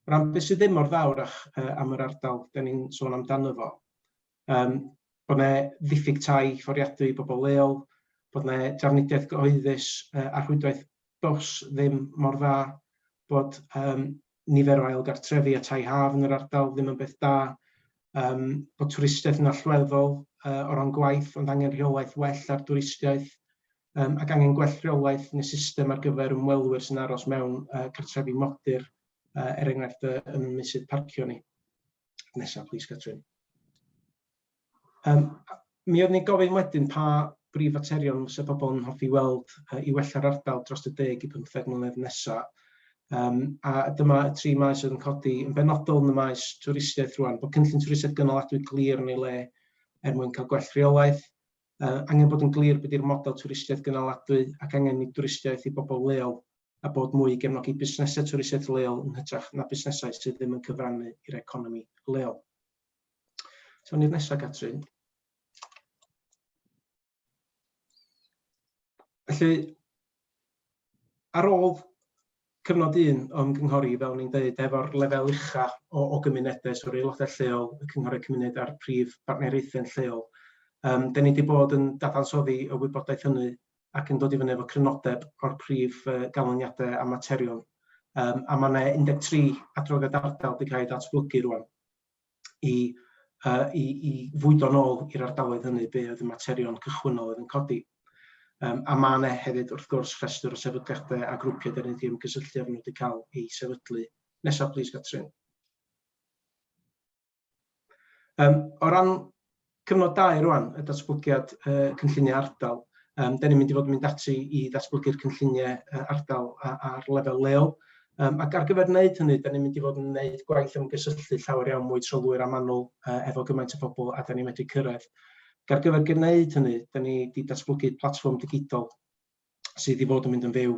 S7: Rhan beth sydd ddim mor fawrach am yr ardal, da ni'n sôn amdano fo. Bod yna ddiffyg tai fforiadwy i bobl leol, bod yna drafnidiaeth gyhoeddus a rhwydwaith bws ddim mor dda, bod nifer o ailgartrefi a tai haf yn yr ardal ddim yn beth da, bod twristiaeth yn allweddol o ran gwaith, ond angen rheolaeth well ar dwristiaeth, ac angen gwell rheolaeth neu system ar gyfer ymwelwyr sy'n aros mewn cartrefi modur, enghraifft yn meysydd parcio ni. Nesaf, plis, Catrin. Mi oeddwn ni gofyn wedyn pa brif faterion fysa pobl yn hoffi weld i wella'r ardal dros y 10 i 15 mlynedd nesaf. A dyma y 3 maes oedd yn codi yn benodol yn y maes twristiaeth rwan, bod cynllun twristiaeth gynaladwy glir yn ei le mwyn cael gwell rheolaeth, angen bod yn glir beth yw'r model twristiaeth gynaladwy ac angen i twristiaeth i bobl leol a bod mwy i gefnogi busnesau twristiaeth leol yn hytrach na busnesau sydd ddim yn cyfrannu i'r economi leol. Sawn i'r nesaf, Catrin. Felly, ar ôl cyfnod 1 o ymgynghori, fel ni'n dweud, efo'r lefel ucha o gymunedau, so'r aelodau lleol, y cynghorau cymuned a'r prif partneriaethau lleol. Da ni wedi bod yn dadansoddi y wybodaeth hynny ac yn dod i fyny efo crynodeb o'r prif ganlyniadau a materion A mae 13 adroddiad ardal wedi cael ei datblygu rwan i fwydo nôl i'r ardaloedd hynny be oedd y materion cychwynnol oedd yn codi. A mae yna hefyd wrth gwrs rhestr o sefydliadau a grwpiau da ni wedi ymgysylltu arnyn nhw wedi cael eu sefydlu. Nesaf, please, Catrin. O ran cyfnod 2 rwan, y datblygiad cynlluniau ardal, da ni'n mynd i fod yn mynd ati i datblygu'r cynlluniau ardal ar lefel leol. Ac ar gyfer wneud hynny, da ni'n mynd i fod yn gwneud gwaith ymgysylltu llawer iawn mwy trylwyr a manwl efo gymaint o bobl a da ni'n medru cyrraedd. Ar gyfer gwneud hynny, da ni wedi datblygu platfform digidol sydd wedi fod yn mynd yn fyw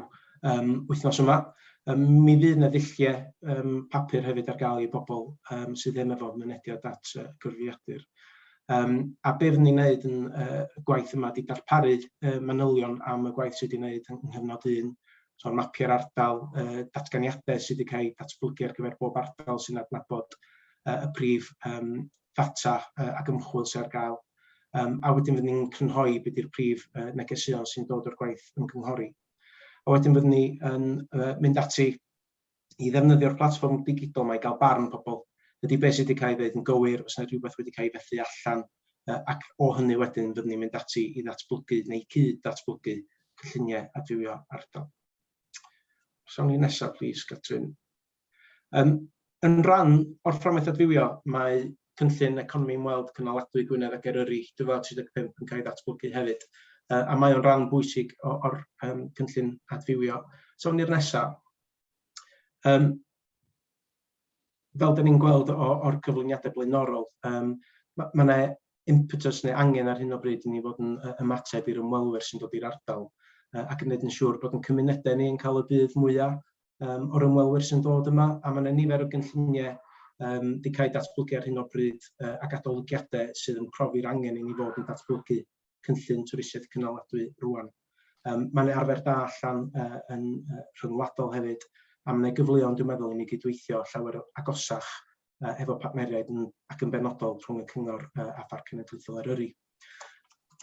S7: wythnos yma. Mi fydd yna ddulliau papur hefyd ar gael i bobl sydd ddim efo mynediad at gyfrifiadur. A be fydd ni'n gwneud yn gwaith yma ydy darparu manylion am y gwaith sydd wedi gwneud yng nghyfnod 1. So, mapio'r ardal, datganiadau sydd wedi cael datblygu ar gyfer bob ardal sy'n adnabod y prif ddata ac ymchwil sy'n ar gael. A wedyn fyddwn ni'n crynhoi beth yw'r prif negeseuon sy'n dod o'r gwaith ymgynghori. A wedyn fyddwn ni yn mynd ati i ddefnyddio'r platfform digidol mae i gael barn pobl. Ydy beth sydd wedi cael ei ddweud yn gywir, os yna rhywbeth wedi cael ei fethu allan, ac o hynny wedyn fyddwn ni'n mynd ati i ddatblygu neu cyd-datblygu cynlluniau adfywio ardal. Sawn ni nesaf, please, Catrin. Yn ran o'r fframwaith adfywio, mae cynllun economi ymweld cynaladwy Gwynedd ac Eryri 2035 yn cael ei ddatblygu hefyd. A mae o'n ran bwysig o'r cynllun adfywio. Sawn ni'r nesaf. Fel da ni'n gweld o'r cyflwyniadau blaenorol, mae yna impetus neu angen ar hyn o bryd i ni fod yn ymateb i'r ymwelwyr sy'n dod i'r ardal ac yn gwneud yn siŵr bod yn cymunedau ni yn cael y bydd mwyaf o'r ymwelwyr sy'n dod yma, a mae yna nifer o gynlluniau wedi cael ei datblygu ar hyn o bryd ac adolygiadau sydd yn profi'r angen i ni fod yn datblygu cynllun twristiaeth cynaladwy rwan. Mae yna arfer da allan yn rhyngwladol hefyd, a mae yna gyfleon, dwi'n meddwl, i ni gydweithio llawer agosach efo partneriaid ac yn benodol rhwng y cyngor a Pharc Cenedlaethol Eryri.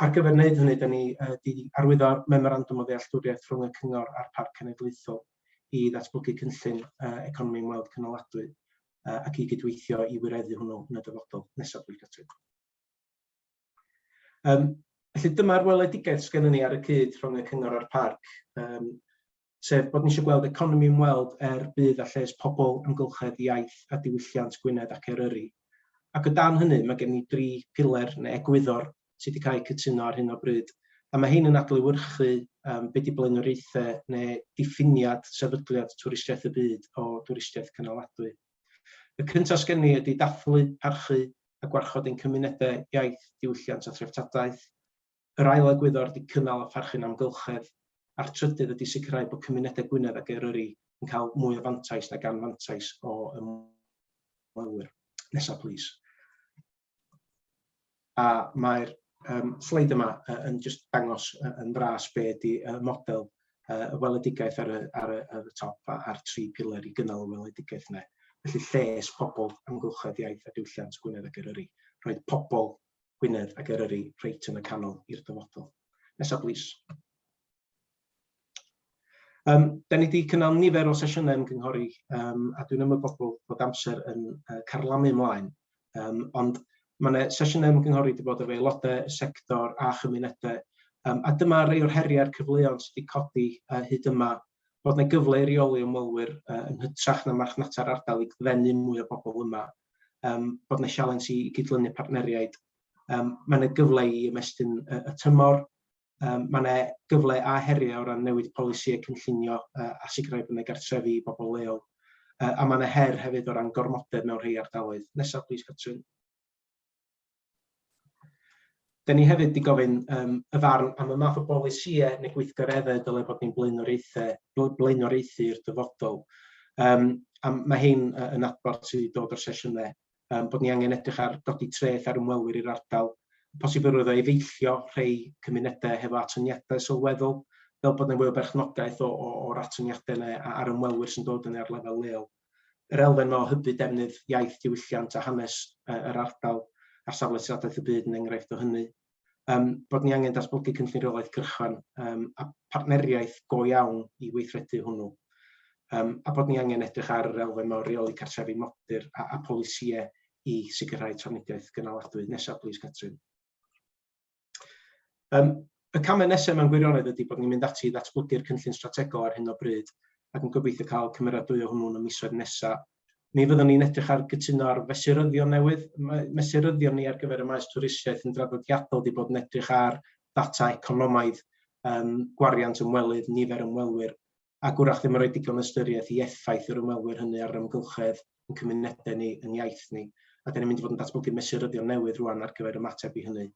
S7: Ar gyfer wneud hynny, da ni wedi arwyddo memorandwm o ddealltwriaeth rhwng y cyngor a'r Parc Cenedlaethol i ddatblygu cynllun economi ymweld cynaladwy ac i gydweithio i wireddu hwnnw yn y dyfodol. Nesaf, please, Catrin. Felly dyma'r weledigaeth sgennyn ni ar y cyd rhwng y cyngor a'r parc, sef bod ni eisiau gweld economi ymweld bydd a lles pobl, amgylchedd, iaith a diwylliant Gwynedd ac Eryri. Ac o dan hynny, mae gen ni 3 piler neu egwyddor sydd wedi cael eu cytuno ar hyn o bryd. A mae hyn yn adlewyrchu beth i blaenoriaethau neu diffiniad sefydliad twristiaeth y byd o twristiaeth cynaladwy. Y cyntaf sgen ni ydy dathlu, parchu a gwarchod ein cymunedau iaith, diwylliant a threftadaeth. Yr ail egwyddor ydy cynnal a pharchu'n amgylchedd. A'r trydydd ydy sicrhau bod cymunedau Gwynedd ac Eryri yn cael mwy o fantais nag anfantais o ymwelwyr. Nesaf, please. A mae'r sleid yma yn just dangos yn dras be ydy model y weledigaeth ar y top a'r 3 pilar i gynnal y weledigaeth yna. Felly lles pobl, amgylchedd, iaith a diwylliant Gwynedd ac Eryri. Rhaid pobl Gwynedd ac Eryri reit yn y canol i'r dyfodol. Nesaf, please. Da ni wedi cynnal nifer o sesiynau ymgynghori a dwi'n ymwybodol bod amser yn carlamu ymlaen, ond mae yna sesiynau ymgynghori wedi bod efo aelodau y sector a chymunedau, a dyma rei o'r heriau'r cyfleon sydd wedi codi hyd yma bod yna gyfle i reoli ymwelwyr yn hytrach na marchnata'r ardal i ddenu mwy o bobl yma, bod yna sialens i gydlynu partneriaid, mae yna gyfle i ymestyn y tymor, mae yna gyfle a heriau o ran newid polisïau cynllunio a sicrhau bod yna gartrefi i bobl leol, a mae yna her hefyd o ran gormodedd mewn rhai ardaloedd. Nesaf, please, Catrin. Da ni hefyd wedi gofyn y farn am y math o bolisïau neu gweithgareddau dylai bod ni'n blaenoriaethu'r dyfodol. A mae hyn yn adborth sydd dod o'r sesiynau, bod ni angen edrych ar godi treth ar ymwelwyr i'r ardal, posibylrwydd o effeithio rhai cymunedau hefo atyniadau sylweddol, fel bod yna fwy o berchnogaeth o'r atyniadau yna a'r ymwelwyr sy'n dod yna ar lefel leol. Yr elfen o hybu defnydd iaith, diwylliant a hanes yr ardal ar safle strategaeth y byd yn enghraifft o hynny. Bod ni angen datblygu cynllun reolaeth cyrchfan a partneriaeth go iawn i weithredu hwnnw. a bod ni angen edrych ar yr elfen o reoli cartrefi modur a polisiau i sicrhau trafnidiaeth gynaladwy. Nesaf, please, Catrin. Y camau nesaf mewn gwirionedd ydy bod ni'n mynd ati i ddatblygu'r cynllun strategol ar hyn o bryd ac yn gobeithio cael cymeradwyo hwnnw yn y misoedd nesaf. Mi fyddwn ni'n edrych ar gytuno ar fesuryddion newydd. Mesuryddion ni ar gyfer y maes twristiaeth yn draddodiadol wedi bod yn edrych ar ddata economaidd, gwariant ymwelydd, nifer ymwelwyr, ac wrach ddim yn rhoi digon ystyriaeth i effaith yr ymwelwyr hynny ar ymgylchedd yn cymunedau ni, yn iaith ni. A da ni'n mynd i fod yn datblygu mesuryddion newydd rwan ar gyfer ymateb i hynny.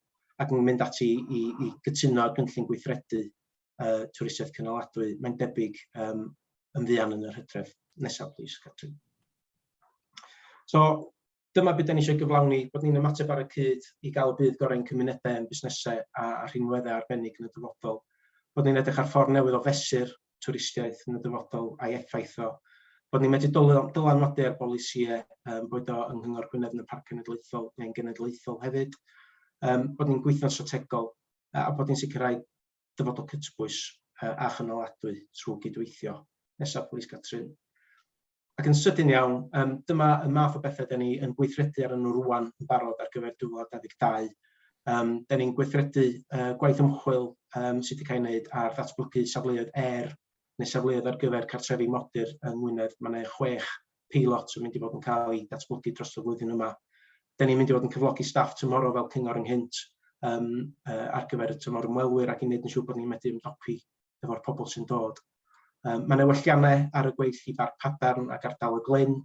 S7: Ac yn mynd ati i gytuno ar gynllun gweithredu twristiaeth cynaladwy. Mae'n debyg yn fuan yn yr Hydref. Nesaf, please, Catrin. So, dyma beth da ni eisiau gyflawni, bod ni'n ymateb ar y cyd i gael bydd gorau'n cymunedau, busnesau a rhinweddau arbennig yn y dyfodol. Bod ni'n edrych ar ffordd newydd o fesur twristiaeth yn y dyfodol a'i effaith o. Bod ni'n medru dylanwadu ar bolisiau, boed o yng Nghyngor Gwynedd yn y Parc Cenedlaethol neu'n genedlaethol hefyd. Bod ni'n gweithio'n strategol a bod ni'n sicrhau dyfodol cytbwys a chynaladwy trwy gydweithio. Nesaf, please, Catrin. Ac yn sydyn iawn, dyma y math o bethau da ni yn gweithredu ar nhw rwan yn barod ar gyfer 2022. Da ni'n gweithredu gwaith ymchwil sydd wedi cael ei wneud ar ddatblygu safleoedd neu safleoedd ar gyfer cartrefi modur yng Ngwynedd. Mae 6 pilot yn mynd i fod yn cael ei datblygu dros y flwyddyn yma. Da ni'n mynd i fod yn cyflogi staff tymhoro fel cyngor ynghynt ar gyfer y tymor ymwelwyr ac i wneud yn siŵr bod ni'n medru ymdopi efo'r pobl sy'n dod. Mae newelliannau ar y gweith i Barc Padarn ac Ardal y Glyn.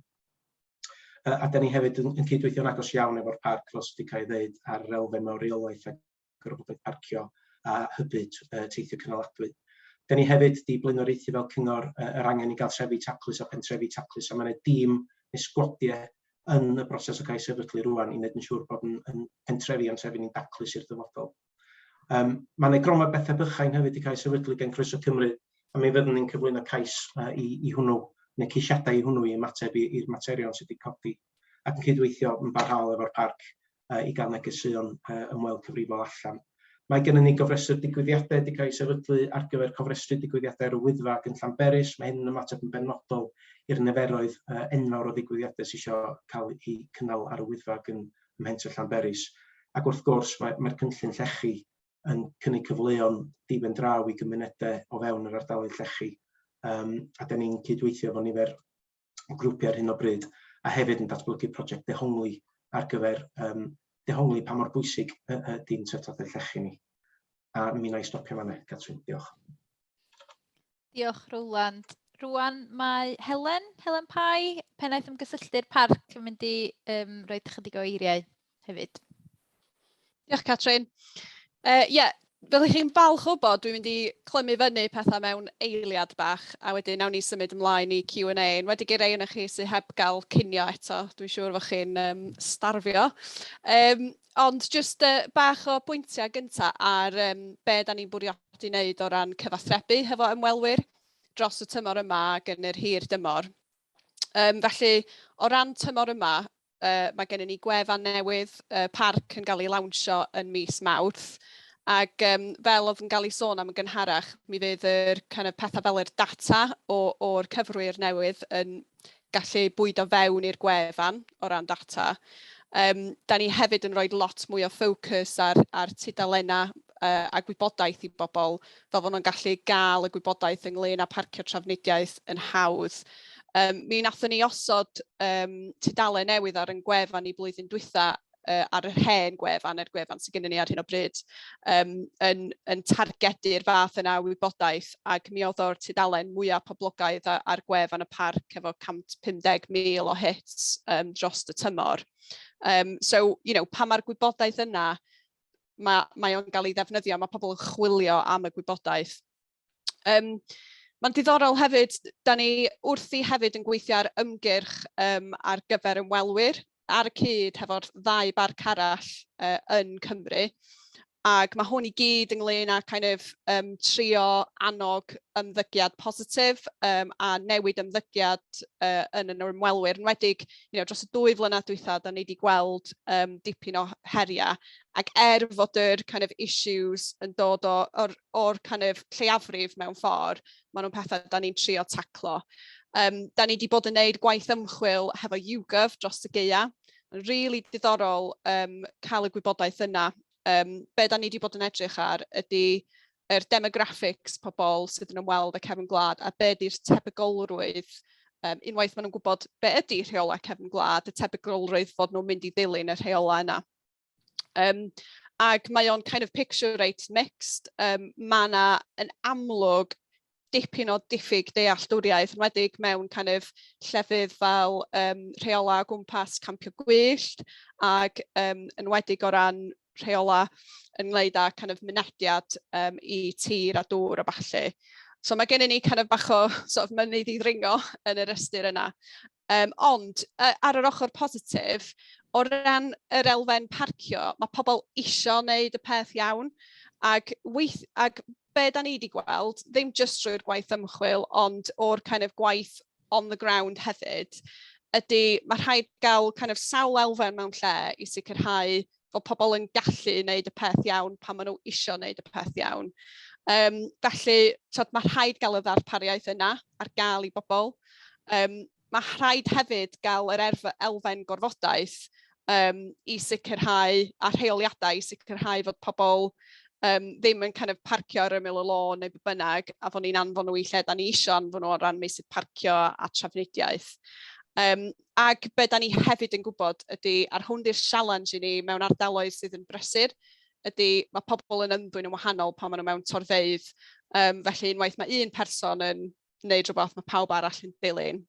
S7: A da ni hefyd yn cydweithio'n agos iawn efo'r parc fel sydd wedi cael ei ddeud ar yr elfen mewn reolaeth ac gyrfodaeth parcio a hybu teithio cynaladwy. Da ni hefyd wedi blaenoriaethu fel cyngor yr angen i gael trefi taclus a pentrefi taclus a mae'n dîm neu sgwadiau yn y broses o gael sefydlu rwan i wneud yn siŵr bod yn pentrefi a'n trefi ni'n daclus i'r dyfodol. Mae'n groma bethau bychain hefyd i cael sefydlu gan Croeso Cymru a mi fyddwn ni'n cyflwyno cais i hwnnw neu ceisiadau i hwnnw i ymateb i'r materion sydd wedi codi ac yn cydweithio yn barhaol efo'r parc i gael negeseuon ymweld cyfrifol allan. Mae gennym ni gofrestr digwyddiadau wedi cael ei sefydlu ar gyfer cofrestru digwyddiadau Yr Wyddfa ac yn Llanberis. Mae hyn yn ymateb yn benodol i'r niferoedd enfawr o ddigwyddiadau sydd eisiau cael eu cynnal ar y Wyddfa ac yn Mhentre Llanberis. Ac wrth gwrs mae'r cynllun llechi yn cynnig cyfleon difen draw i gymunedau o fewn yr ardaloedd llechi. A da ni'n cydweithio efo nifer o grwpiau ar hyn o bryd a hefyd yn datblygu prosiect dehongli ar gyfer dehongli pa mor bwysig ydy'n treftadaeth llechi ni. A mi na i stopio fan'na, Catrin. Diolch.
S1: Diolch, Rowland. Rwan mae Helen Pai, pennaeth ymgysylltu'r parc yn mynd i roi chydig o eiriau hefyd.
S8: Diolch, Catrin. Fel i chi'n falch o bod, dwi'n mynd i clymu fyny pethau mewn eiliad bach, a wedyn nawn ni symud ymlaen i Q&A. Wedi i rei yna chi sydd heb gael cinio eto, dwi'n siŵr fod chi'n starfio. Ond jyst bach o bwyntiau gyntaf ar be da ni'n bwriadu wneud o ran cyfathrebu hefo ymwelwyr dros y tymor yma ac yn yr hir dymor. Felly, o ran tymor yma, mae gennym ni gwefan newydd, parc yn cael ei lawnsio yn mis Mawrth. Ac fel oedd yn cael ei sôn am y gynharach, mi fydd yr pethau fel yr data o'r cyfrwyr newydd yn gallu bwydo fewn i'r gwefan o ran data. Da ni hefyd yn rhoi lot mwy o ffocws ar tudalennau a gwybodaeth i bobl, fel fod nhw'n gallu gael y gwybodaeth ynglyn â parcio trafnidiaeth yn hawdd. Mi nathon ni osod tudalen newydd ar yn gwefan i blwyddyn dwytha ar yr hen gwefan, yr gwefan sydd gennym ni ar hyn o bryd, yn targedu'r fath yna o wybodaeth, ac mi oedd o'r tudalen mwyaf poblogaidd ar gwefan y parc efo 150,000 o hits dros y tymor. Pa mae'r gwybodaeth yna, mae o'n cael ei ddefnyddio, mae pobl yn chwilio am y gwybodaeth. Mae'n diddorol hefyd, da ni wrthi hefyd yn gweithio ar ymgyrch ar gyfer ymwelwyr, ar y cyd hefo'r 2 barc arall yn Cymru. Ac mae hwn i gyd ynglyn â trio annog ymddygiad positif a newid ymddygiad yn yr ymwelwyr. Yn wedig, dros y 2 flynedd dwytha, da ni wedi gweld dipyn o heriau. Ac fod yr issues yn dod o'r lleiafrif mewn ffordd, maen nhw'n pethau da ni'n trio taclo. Da ni wedi bod yn gwneud gwaith ymchwil hefo YouGov dros y Gaea. Yn rili diddorol cael y gwybodaeth yna. Be da ni wedi bod yn edrych ar ydy yr demographics pobl sydd yn ymweld â cefn gwlad a be ydy'r tebygolrwydd. Unwaith maen nhw'n gwybod be ydy rheolau cefn gwlad, y tebygolrwydd fod nhw'n mynd i ddilyn y rheolau yna. Ac mae o'n kind of picture rate mixed. Mae yna yn amlwg dipyn o diffyg dealltwriaeth, yn wedig mewn kind of llefydd fel rheola o gwmpas campio gwyllt, ac yn wedig o ran rheola yn ymwneud â kind of mynediad i tir a dŵr a ballu. So mae gennym ni kind of bach o sort of mynydd i ddringo yn yr ystyr yna. Ond ar yr ochr positif, o ran yr elfen parcio, mae pobl isio wneud y peth iawn, ac be da ni wedi gweld, ddim just trwy'r gwaith ymchwil, ond o'r kind of gwaith on the ground hefyd, ydy mae rhaid gael kind of sawl elfen mewn lle i sicrhau fod pobl yn gallu wneud y peth iawn pan maen nhw isio wneud y peth iawn. Felly, mae rhaid gael y ddarpariaeth yna ar gael i bobl. Mae rhaid hefyd gael yr elfen gorfodaeth i sicrhau, a rheoliadau i sicrhau fod pobl ddim yn kind of parcio ar ymyl y lôn neu bynnag, a fod ni'n anfon nhw i lle da ni isio anfon nhw o ran meysydd parcio a trafnidiaeth. Ac be da ni hefyd yn gwybod ydy, ar hwn di'r challenge i ni mewn ardaloedd sydd yn brysur, ydy mae pobl yn ymddwyn yn wahanol pan maen nhw mewn torfeydd. Felly unwaith mae un person yn gwneud rhywbeth, mae pawb arall yn dilyn.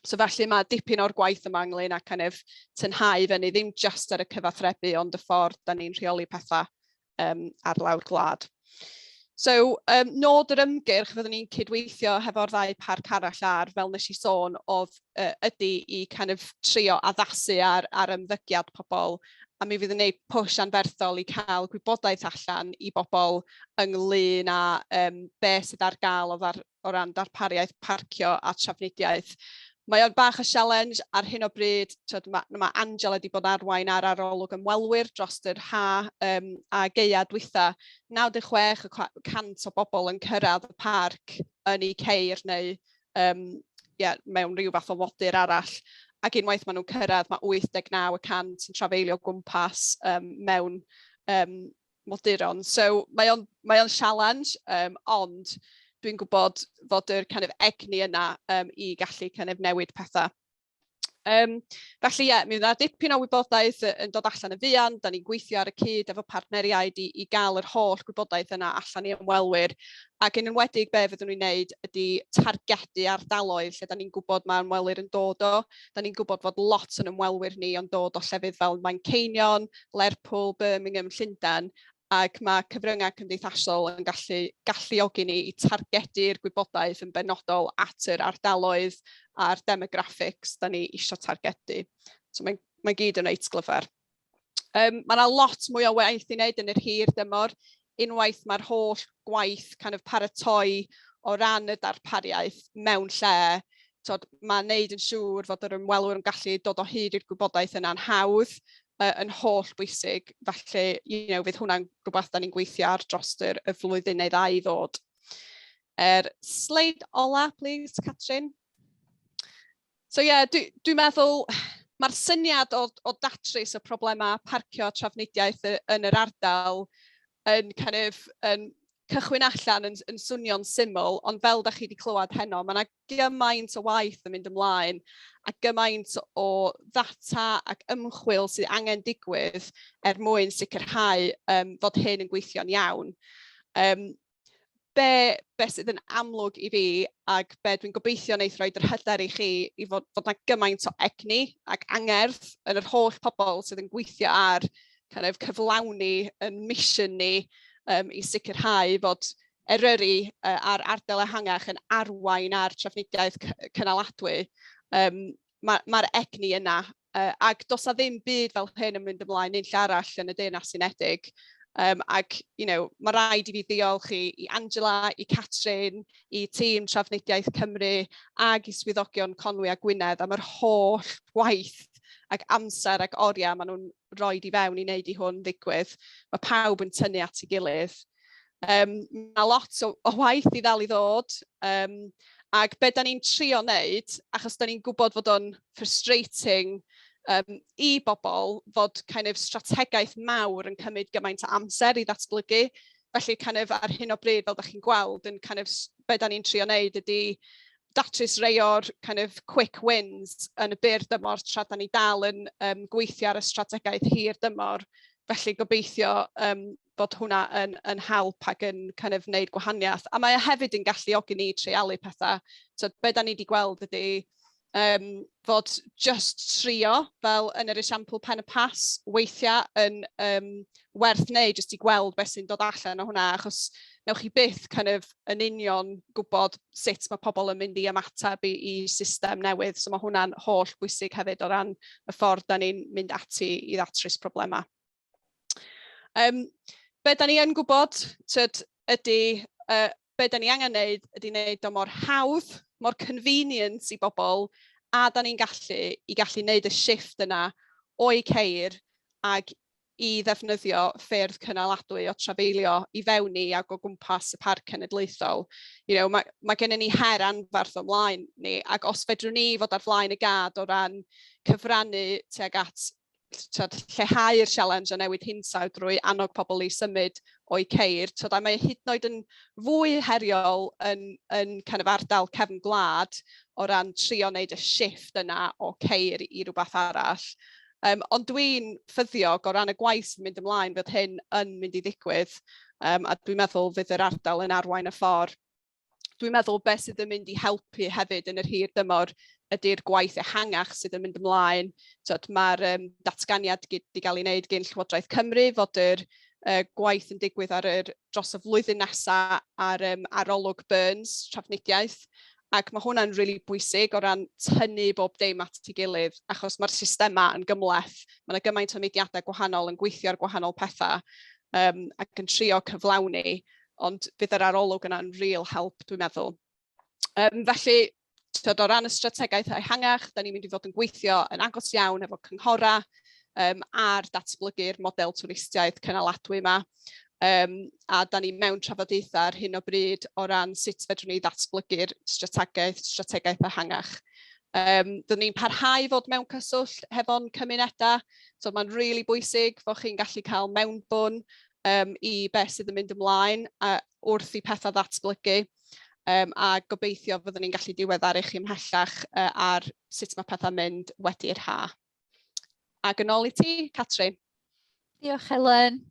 S8: So felly mae dipyn o'r gwaith yma ynglyn â kind of tynhau fyny, ddim just ar y cyfathrebu, ond y ffordd da ni'n rheoli pethau ar lawr gwlad. So, nod yr ymgyrch fyddwn ni'n cydweithio hefo'r ddau parc arall ar, fel nes i sôn, ydy i kind of trio addasu ar ymddygiad pobl, a mi fydd yn gwneud push anferthol i cael gwybodaeth allan i bobl ynglyn â beth sydd ar gael o ran darpariaeth parcio a trafnidiaeth. Mae o'n bach o challenge ar hyn o bryd. Mae Angela wedi bod arwain ar arolwg ymwelwyr dros yr ha a Gaea dwytha. 96% o bobl yn cyrraedd y parc yn eu ceir neu mewn rhyw fath o wodur arall. Ac unwaith maen nhw'n cyrraedd, mae 89% yn trafeilio gwmpas mewn moduron. So mae o'n challenge, ond dwi'n gwybod fod yr kind of egni yna i gallu kind of newid pethau. Felly mi fydd dipyn o wybodaeth yn dod allan y fuan, da ni'n gweithio ar y cyd efo partneriaid i gael yr holl gwybodaeth yna allan i ymwelwyr, ac yn enwedig be fyddwn ni'n wneud ydy targedu ardaloedd lle da ni'n gwybod mae ymwelwyr yn dod o, da ni'n gwybod fod lot yn ymwelwyr ni yn dod o llefydd fel Manceinion, Lerpwl, Birmingham, Llundain, ac mae cyfryngau cymdeithasol yn galluogi ni i targedu'r gwybodaeth yn benodol at yr ardaloedd a'r demographics da ni eisiau targedu. So mae'n gyd yn reit glyfar. Mae yna lot mwy o waith i wneud yn yr hir dymor. Unwaith mae'r holl gwaith kind of paratoi o ran y darpariaeth mewn lle, mae'n wneud yn siŵr fod yr ymwelwyr yn gallu dod o hyd i'r gwybodaeth yna'n hawdd, yn holl bwysig, felly fydd hwnna'n rhywbeth da ni'n gweithio ar dros y flwyddyn neu ddau ddod. Sleid ola, please, Catrin. So dwi'n meddwl mae'r syniad o datrys y problemau parcio a trafnidiaeth yn yr ardal yn kind of cychwyn allan yn swnio'n syml, ond fel da chi wedi clywed heno, mae yna gymaint o waith yn mynd ymlaen a gymaint o ddata ac ymchwil sydd angen digwydd mwyn sicrhau fod hyn yn gweithio'n iawn. Be sydd yn amlwg i fi ac be dwi'n gobeithio wneith roed yr hyder i chi i fod yna gymaint o egni ac angerdd yn yr holl pobl sydd yn gweithio ar kind of cyflawni yn mission ni i sicrhau fod Eryri a'r ardal ehangach yn arwain ar trafnidiaeth cynaladwy. Mae'r egni yna, ac does ddim byd fel hyn yn mynd ymlaen un lle arall yn y Deyrnas Unedig. Ac mae rhaid i fi ddiolch i Angela, i Catrin, i tîm Trafnidiaeth Cymru ac i swyddogion Conwy a Gwynedd am yr holl waith ac amser ac oriau maen nhw'n rhoi i fewn i wneud i hwn ddigwydd. Mae pawb yn tynnu at ei gilydd. Mae lot o waith i ddal i ddod, Ac be da ni'n trio wneud, achos da ni'n gwybod fod o'n frustrating i bobl fod kind of strategaeth mawr yn cymryd gymaint o amser i ddatblygu. Felly kind of ar hyn o bryd, fel da chi'n gweld, yn kind of be da ni'n trio wneud ydy datrys rei o'r kind of quick wins yn y byr dymor tra da ni dal yn gweithio ar y strategaeth hir dymor. Felly gobeithio bod hwnna yn help ac yn kind of wneud gwahaniaeth. A mae hefyd yn galluogi ni treialu pethau. So be da ni wedi gweld ydy fod just trio, fel yn yr esiampl pen y pas, weithiau yn werth wneud jyst i gweld beth sy'n dod allan o hwnna, achos newch chi byth kind of yn union gwybod sut mae pobl yn mynd i ymateb i system newydd. So mae hwnna'n holl bwysig hefyd o ran y ffordd da ni'n mynd ati i ddatrys problemau. Be da ni yn gwybod ydy, be da ni angen wneud ydy wneud o mor hawdd, mor convenient i bobl, a da ni'n gallu wneud y shift yna o'i ceir ag i ddefnyddio ffyrdd cynnaladwy o trafeilio i fewn i ag o gwmpas y parc cenedlaethol. Mae gennym ni her anferth ymlaen ni, ac os fedrwn ni fod ar flaen y gad o ran cyfrannu tuag at lleihau'r challenge a newid hinsawdd drwy annog pobl i symud o'i ceir. Mae hyd yn oed yn fwy heriol yn kind of ardal cefn gwlad o ran trio wneud y shift yna o ceir i rhywbeth arall. Ond dwi'n ffyddiog o ran y gwaith sy'n mynd ymlaen fydd hyn yn mynd i ddigwydd, a dwi'n meddwl fydd yr ardal yn arwain y ffordd. Dwi'n meddwl beth sydd yn mynd i helpu hefyd yn yr hir dymor ydy'r gwaith ehangach sydd yn mynd ymlaen. Mae'r datganiad wedi cael ei wneud gan Llywodraeth Cymru fod yr gwaith yn digwydd dros y flwyddyn nesaf ar arolwg Burns, trafnidiaeth. Ac mae hwnna'n rili bwysig o ran tynnu bob dim at ei gilydd, achos mae'r systema yn gymleth. Mae yna gymaint o mudiadau gwahanol yn gweithio ar gwahanol pethau ac yn trio cyflawni, ond bydd yr arolwg yna'n real help, dwi'n meddwl. Felly, o ran y strategaeth ehangach, da ni'n mynd i fod yn gweithio yn agos iawn efo cynghora ar datblygu'r model twristiaeth cynnaladwy yma. A da ni mewn trafodaethau ar hyn o bryd o ran sut fedrwn ni ddatblygu'r strategaeth ehangach. Dyn ni'n parhau fod mewn cyswllt hefo'n cymunedau, so mae'n rili bwysig fod chi'n gallu cael mewnbwn i beth sydd yn mynd ymlaen wrth i pethau ddatblygu. A gobeithio fyddwn ni'n gallu diweddaru chi ymhellach ar sut mae pethau'n mynd wedi'r ha. Ac yn ôl i ti, Catrin.
S1: Diolch Helen.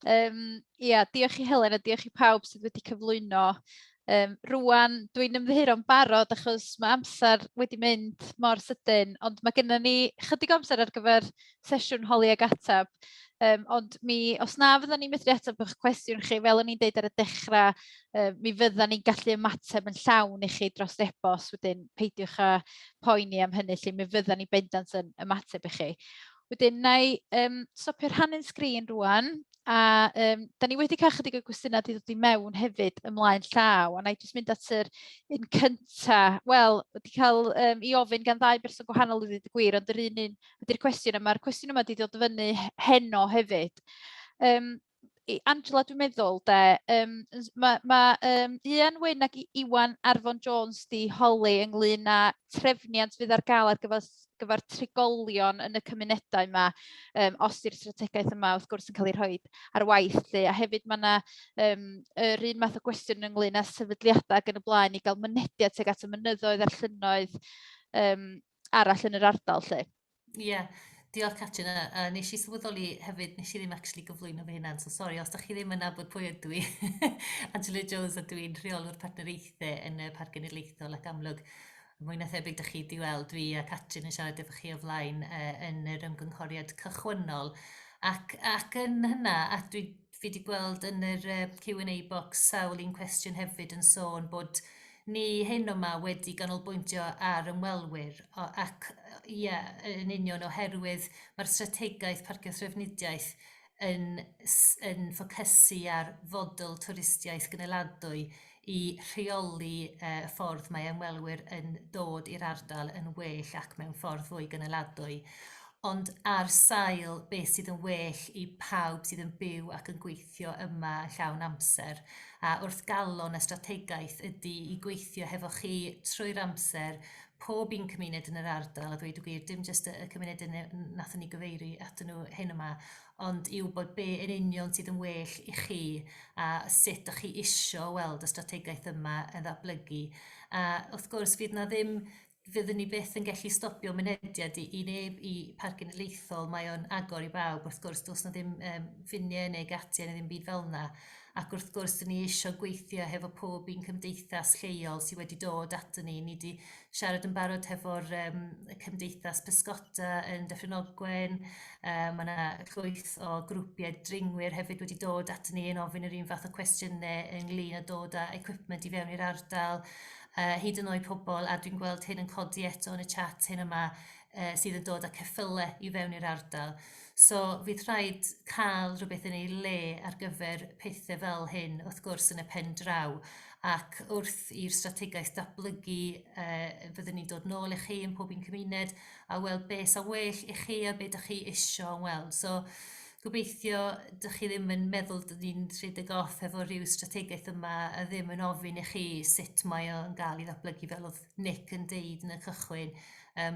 S1: Diolch i Helen a diolch i pawb sydd wedi cyflwyno. Rwan, dwi'n ymddihero'n barod achos mae amser wedi mynd mor sydyn, ond mae gennym ni chydig amser ar gyfer sesiwn holi ag atab. Ond os na fydda ni'n medru ateb eich cwestiwn chi, fel o'n i'n deud ar y dechrau, mi fydda ni'n gallu ymateb yn llawn i chi dros e-bost, wedyn peidiwch â poeni am hynny, lle mi fydda ni bendant yn ymateb i chi. Wedyn, na i stopio rhannu'n sgrin rwan, a da ni wedi cael chydig o gwestiynau wedi dod i mewn hefyd ymlaen llaw, a na i jyst mynd at yr un cynta. Wel, wedi cael i ofyn gan ddau berson gwahanol i ddweud y gwir, ond yr un ydy'r cwestiwn yma. Mae'r cwestiwn yma wedi dod fyny heno hefyd. Angela, dwi'n meddwl, mae Ian Wyn ac Iwan Arfon Jones di holi ynglyn â trefniant fydd ar gael ar gyfer trigolion yn y cymunedau yma, os yw'r strategaeth yma wrth gwrs yn cael ei rhoi ar waith. A hefyd mae yna yr un math o gwestiwn ynglyn â sefydliadau ac yn y blaen i gael mynediad tuag at y mynyddoedd a'r llynnoedd arall yn yr ardal.
S5: Ie. Diolch Catrin, a nes i sylweddoli hefyd, nes i ddim actually gyflwyno fy hunan, so sori, os da chi ddim yn nabod pwy ydw i. Angela Jones a dwi'n rheolwr partneriaethau yn y Parc Cenedlaethol ac amlwg. Mwy na thebyg da chi di weld, dwi a Catrin yn siarad efo chi o flaen yn yr ymgynghoriad cychwynnol. Ac yn hynna, a fi wedi gweld yn yr Q&A box sawl un cwestiwn hefyd yn sôn bod ni hyn yma wedi ganolbwyntio ar ymwelwyr, ac yn union oherwydd mae'r strategaeth parcio thrafnidiaeth yn ffocysu ar fodel twristiaeth gynaladwy i rheoli y ffordd mae ymwelwyr yn dod i'r ardal yn well ac mewn ffordd fwy gynaladwy. ond ar sail beth sydd yn well i pawb sydd yn byw ac yn gweithio yma yn llawn amser. A wrth galon y strategaeth ydy i gweithio hefo chi trwy'r amser, pob un cymuned yn yr ardal, a dweud y gwir, dim jyst y cymuned nathon ni gyfeiru atyn nhw hyn yma, ond i wybod be yn union sydd yn well i chi a sut ydych chi isio weld y strategaeth yma yn ddatblygu. A wrth gwrs fyddwn ni byth yn gallu stopio mynediad i neb i parc genedlaethol, mae o'n agor i bawb, wrth gwrs does na ddim ffiniau neu gatiau neu ddim byd fel yna. Ac wrth gwrs, dyn ni eisiau gweithio hefo pob un cymdeithas lleol sydd wedi dod ato ni. Ni wedi siarad yn barod hefo'r cymdeithas pysgota yn Dyffryn Ogwen. Mae yna llwyth o grwpiau dringwyr hefyd wedi dod ato ni yn ofyn yr un fath o cwestiynau ynglyn â dod â equipment i fewn i'r ardal. Hyd yn oed pobl, a dwi'n gweld hyn yn codi eto yn y chat hyn yma, sydd yn dod â ceffylau i fewn i'r ardal. So fydd rhaid cael rhywbeth yn ei le ar gyfer pethau fel hyn, wrth gwrs yn y pen draw. Ac wrth i'r strategaeth datblygu, fyddwn ni'n dod nôl i chi yn pob un cymuned a weld beth sy'n well i chi a beth ydych chi isio weld. So gobeithio ydych chi ddim yn meddwl dyd ni'n rhedeg off efo rhyw strategaeth yma a ddim yn ofyn i chi sut mae o'n gael i ddatblygu fel oedd Nick yn deud yn y cychwyn.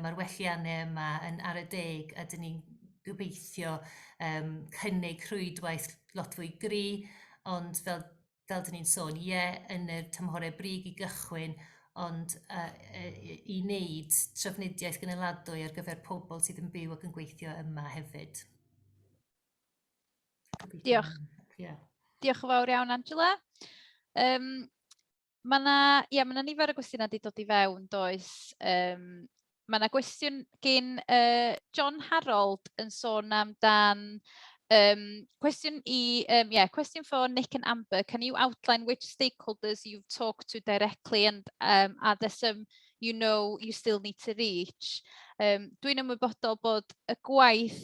S5: Mae'r welliannau yma yn ar y deg a dyn ni'n gobeithio cynnig rhwydwaith lot fwy gri, ond fel dyn ni'n sôn, yn y tymhorau brig i gychwyn, ond i wneud trafnidiaeth gynaladwy ar gyfer pobl sydd yn byw ac yn gweithio yma hefyd.
S1: Diolch. Diolch yn fawr iawn, Angela. Mae yna nifer o gwestiynau wedi dod i fewn, does. Mae yna gwestiwn gen John Harold yn sôn amdan question for Nick and Amber. Can you outline which stakeholders you've talked to directly and are there some you still need to reach? Dwi'n ymwybodol bod y gwaith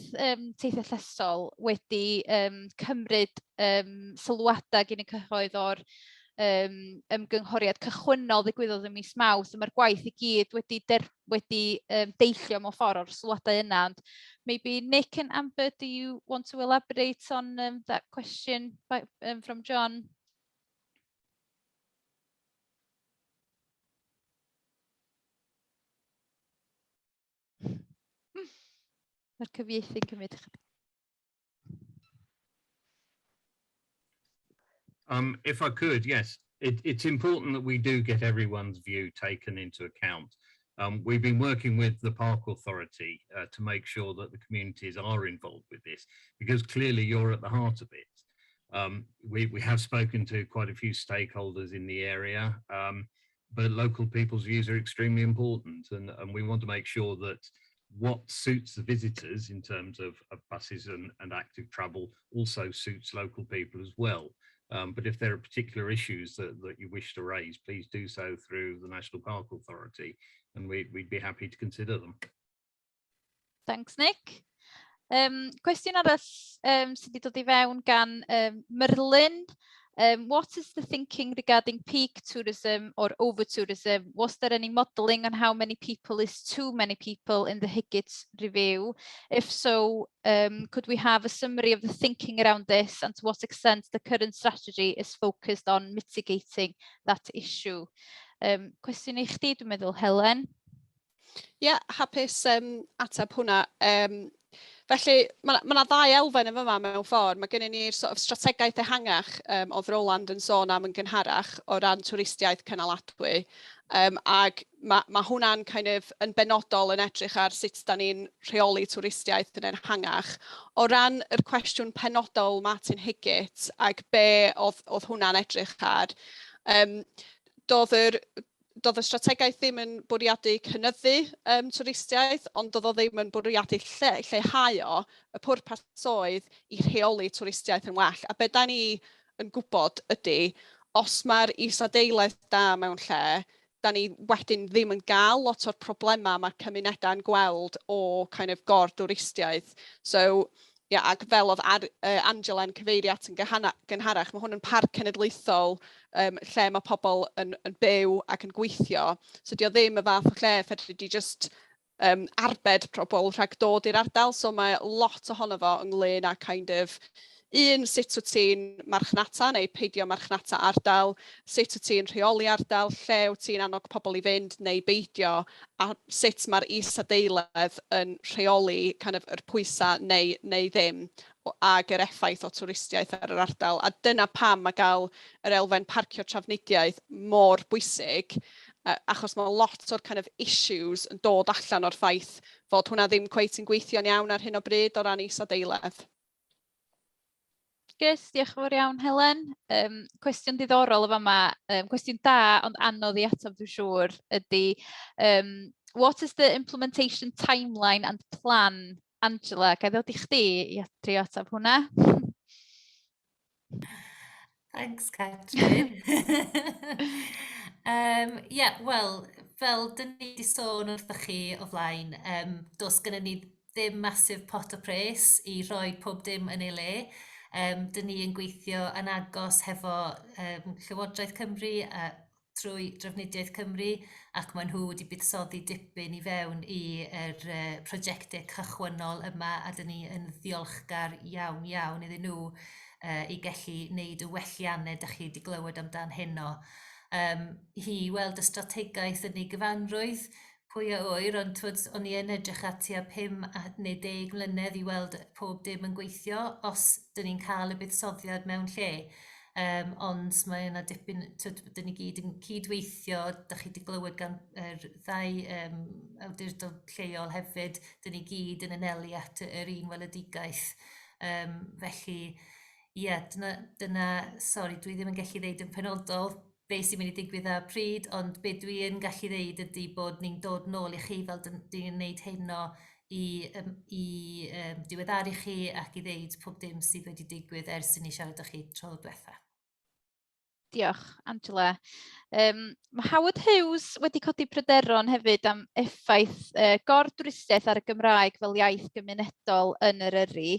S1: teithio llesol wedi cymryd sylwadau gen y cyhoedd o'r ymgynghoriad cychwynnol ddigwyddodd ym mis Mawrth, mae'r gwaith i gyd wedi deillio mewn ffordd o'r sylwadau yna. And maybe Nick and Amber, do you want to elaborate on that question from John? Mae'r cyfieithu'n cymryd chydig.
S3: If I could, yes, it's important that we do get everyone's view taken into account. We've been working with the Park Authority to make sure that the communities are involved with this, because clearly you're at the heart of it. We have spoken to quite a few stakeholders in the area, but local people's views are extremely important, and we want to make sure that what suits the visitors in terms of buses and active travel also suits local people as well. But if there are particular issues that you wish to raise, please do so through the National Park Authority, and we'd be happy to consider them.
S1: Thanks, Nick. Cwestiwn arall sydd wedi dod i fewn gan Merlin. What is the thinking regarding peak tourism or over tourism? Was there any modelling on how many people is too many people in the Higgins review? If so, could we have a summary of the thinking around this and to what extent the current strategy is focused on mitigating that issue? Cwestiwn i chdi, dwi'n meddwl, Helen.
S8: Hapus ateb hwnna. Felly, mae yna ddau elfen yma mewn ffordd. Mae gennym ni'r sort of strategaeth ehangach oedd Roland yn sôn am yn gynharach o ran twristiaeth cynaladwy. Ac mae hwnna'n yn benodol yn edrych ar sut da ni'n rheoli twristiaeth yn ehangach. O ran yr cwestiwn penodol Martin Higgins ac be oedd hwnna'n edrych ar, doedd y strategaeth ddim yn bwriadu cynyddu twristiaeth, ond doedd o ddim yn bwriadu lleihau o, y pwrpas oedd i rheoli twristiaeth yn well. A be da ni yn gwybod ydy, os mae'r isadeiledd da mewn lle, da ni wedyn ddim yn gael lot o'r problemau mae'r cymunedau'n gweld o gor-dwristiaeth. So, ac fel oedd Angela'n cyfeirio at yn gynharach, mae hwn yn parc cenedlaethol lle mae pobl yn byw ac yn gweithio. So dio ddim y fath o lle fedri di just arbed pobl rhag dod i'r ardal, so mae lot ohono fo ynglyn â kind of sut wyt ti'n marchnata neu peidio marchnata ardal, sut wyt ti'n rheoli ardal, lle wyt ti'n annog pobl i fynd neu beidio, a sut mae'r is-adeiledd yn rheoli kind of yr pwysau neu ddim, ag yr effaith o twristiaeth ar yr ardal. A dyna pam mae gael yr elfen parcio trafnidiaeth mor bwysig, achos mae lot o'r kind of issues yn dod allan o'r ffaith fod hwnna ddim cweit yn gweithio'n iawn ar hyn o bryd o ran is-adeiledd.
S1: Diolch yn fawr iawn, Helen. Cwestiwn diddorol efo yma, cwestiwn da ond anodd i ateb dwi'n siŵr, ydy what is the implementation timeline and plan? Angela, ga i ddod i chdi i drio ateb hwnna?
S5: Thanks, Catrin. Wel, fel dyn ni wedi sôn wrthych chi o flaen, does gyda ni ddim masif pot o pres i roi pob dim yn ei le. Dyn ni yn gweithio yn agos hefo Llywodraeth Cymru trwy Drafnidiaeth Cymru, ac maen nhw wedi buddsoddi dipyn i fewn i'r prosiectau cychwynnol yma, a dyn ni yn ddiolchgar iawn iddyn nhw i gallu wneud y welliannau ydych chi wedi glywed amdan heno. I weld y strategaeth yn ei gyfanrwydd, pwy a oer, ond o'n i yn edrych at tua 5 neu 10 mlynedd i weld pob dim yn gweithio, os dyn ni'n cael y buddsoddiad mewn lle. Ond mae yna dipyn, dyn ni gyd yn cydweithio, dych chi wedi glywed gan ddau awdurdod lleol hefyd, dyn ni gyd yn anelu at yr un weledigaeth. Felly, dyna, sori, dwi ddim yn gallu ddeud yn penodol be sy'n mynd i digwydd â pryd, ond be dwi yn gallu ddeud ydy bod ni'n dod nôl i chi fel dyn ni'n gwneud heno i diweddaru chi ac i ddeud pob dim sydd wedi digwydd ers i ni siarad â chi tro diwetha.
S1: Diolch, Angela. Mae Howard Hughes wedi codi pryderon hefyd am effaith gor-dwristiaeth ar y Gymraeg fel iaith gymunedol yn yr Yrru,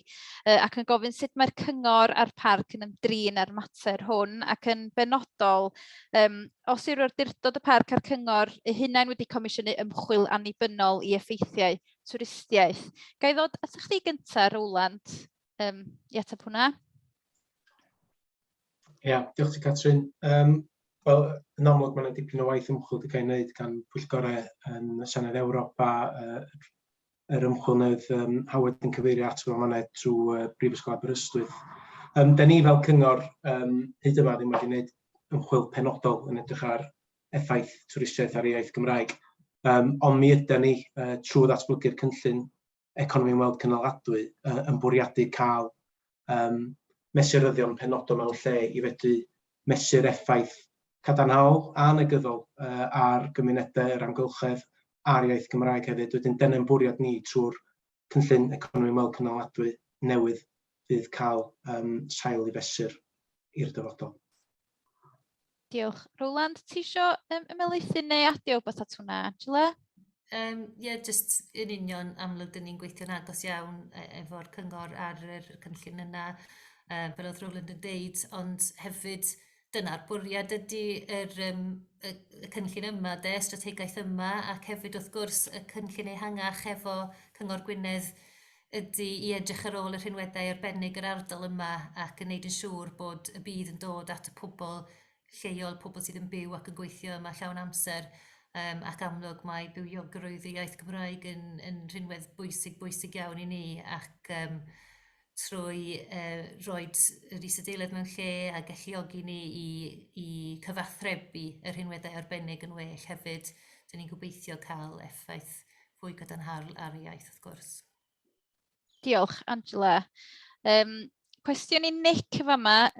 S1: ac yn gofyn sut mae'r cyngor a'r parc yn ymdrin ar mater hwn, ac yn benodol, os yw'r awdurdod y parc a'r cyngor eu hunain wedi comisiynu ymchwil annibynnol i effeithiau twristiaeth. Ga i ddod at chdi gyntaf, Rowland, i ateb hwnna?
S7: Diolch ti, Catrin. Wel, yn amlwg mae yna dipyn o waith ymchwil wedi cael ei wneud gan pwyllgorau yn y Senedd Ewrop a yr ymchwil newydd Howard yn cyfeirio at fel yma trwy Brifysgol Aberystwyth. Da ni fel cyngor hyd yma ddim wedi gwneud ymchwil penodol yn edrych ar effaith twristiaeth ar iaith Gymraeg. Ond mi ydyn ni trwy ddatblygu'r cynllun economi ymweld cynaladwy yn bwriadu cael mesuryddion penodol mewn lle i fedru mesur effaith cadarnhaol a negyddol ar gymunedau, yr amgylchedd a'r iaith Gymraeg hefyd. Wedyn dyna'n bwriad ni trwy'r cynllun economi ymweld cynaladwy newydd fydd cael sail i fesur i'r dyfodol.
S1: Diolch. Rowland, ti isio ymelaethu neu adio wbeth at hwnna, Angela?
S5: Jyst yn union amlwg dyn ni'n gweithio'n agos iawn efo'r cyngor ar yr cynllun yna, fel oedd Rowland yn deud, ond hefyd dyna'r bwriad ydy y cynllun yma, strategaeth yma, ac hefyd wrth gwrs y cynllun ehangach efo Cyngor Gwynedd ydy i edrych ar ôl y rhinweddau arbennig yr ardal yma ac yn neud yn siŵr bod y bydd yn dod at y pobl lleol, pobl sydd yn byw ac yn gweithio yma llawn amser, ac amlwg mae bywiogrwydd y iaith Gymraeg yn rhinwedd bwysig iawn i ni, ac trwy roed yr is-adeiledd mewn lle a galluogi ni i cyfathrebu yr rhinweddau arbennig yn well hefyd. Dyn ni'n gobeithio cael effaith fwy gadarnhaol ar y iaith, wrth gwrs.
S1: Diolch, Angela. Cwestiwn i Nick fama,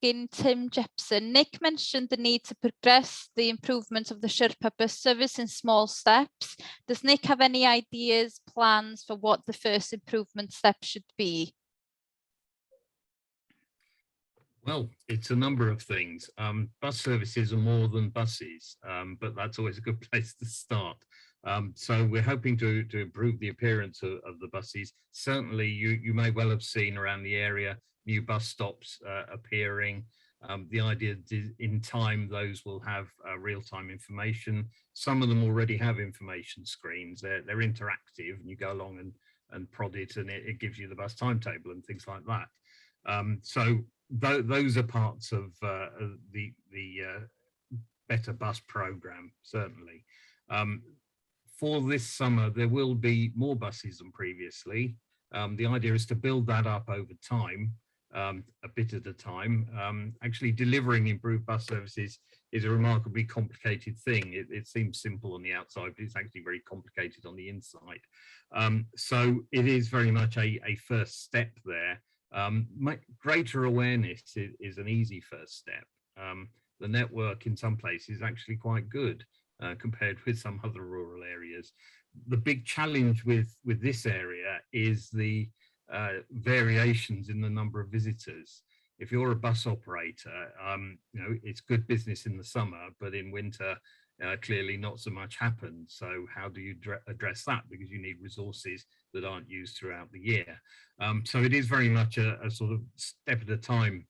S1: gyn Tim Jepson. Nick mentioned the need to progress the improvement of the Sherpa bus service in small steps. Does Nick have any ideas, plans for what the first improvement step should be?
S3: Well, it's a number of things. Bus services are more than buses, but that's always a good place to start. So we're hoping to improve the appearance of the buses. Certainly, you may well have seen around the area new bus stops appearing. The idea is in time, those will have real-time information. Some of them already have information screens. They're interactive, and you go along and prod it, and it gives you the bus timetable and things like that. So those are parts of the Better Bus program, certainly. For this summer, there will be more buses than previously. The idea is to build that up over time, a bit at a time. Actually, delivering improved bus services is a remarkably complicated thing. It seems simple on the outside, but it's actually very complicated on the inside. So it is very much a first step there. Greater awareness is an easy first step. The network in some places is actually quite good compared with some other rural areas. The big challenge with this area is the variations in the number of visitors. If you're a bus operator, you know, it's good business in the summer, but in winter, clearly not so much happens. So how do you address that? Because you need resources that aren't used throughout the year. So it is very much a sort of step at a time,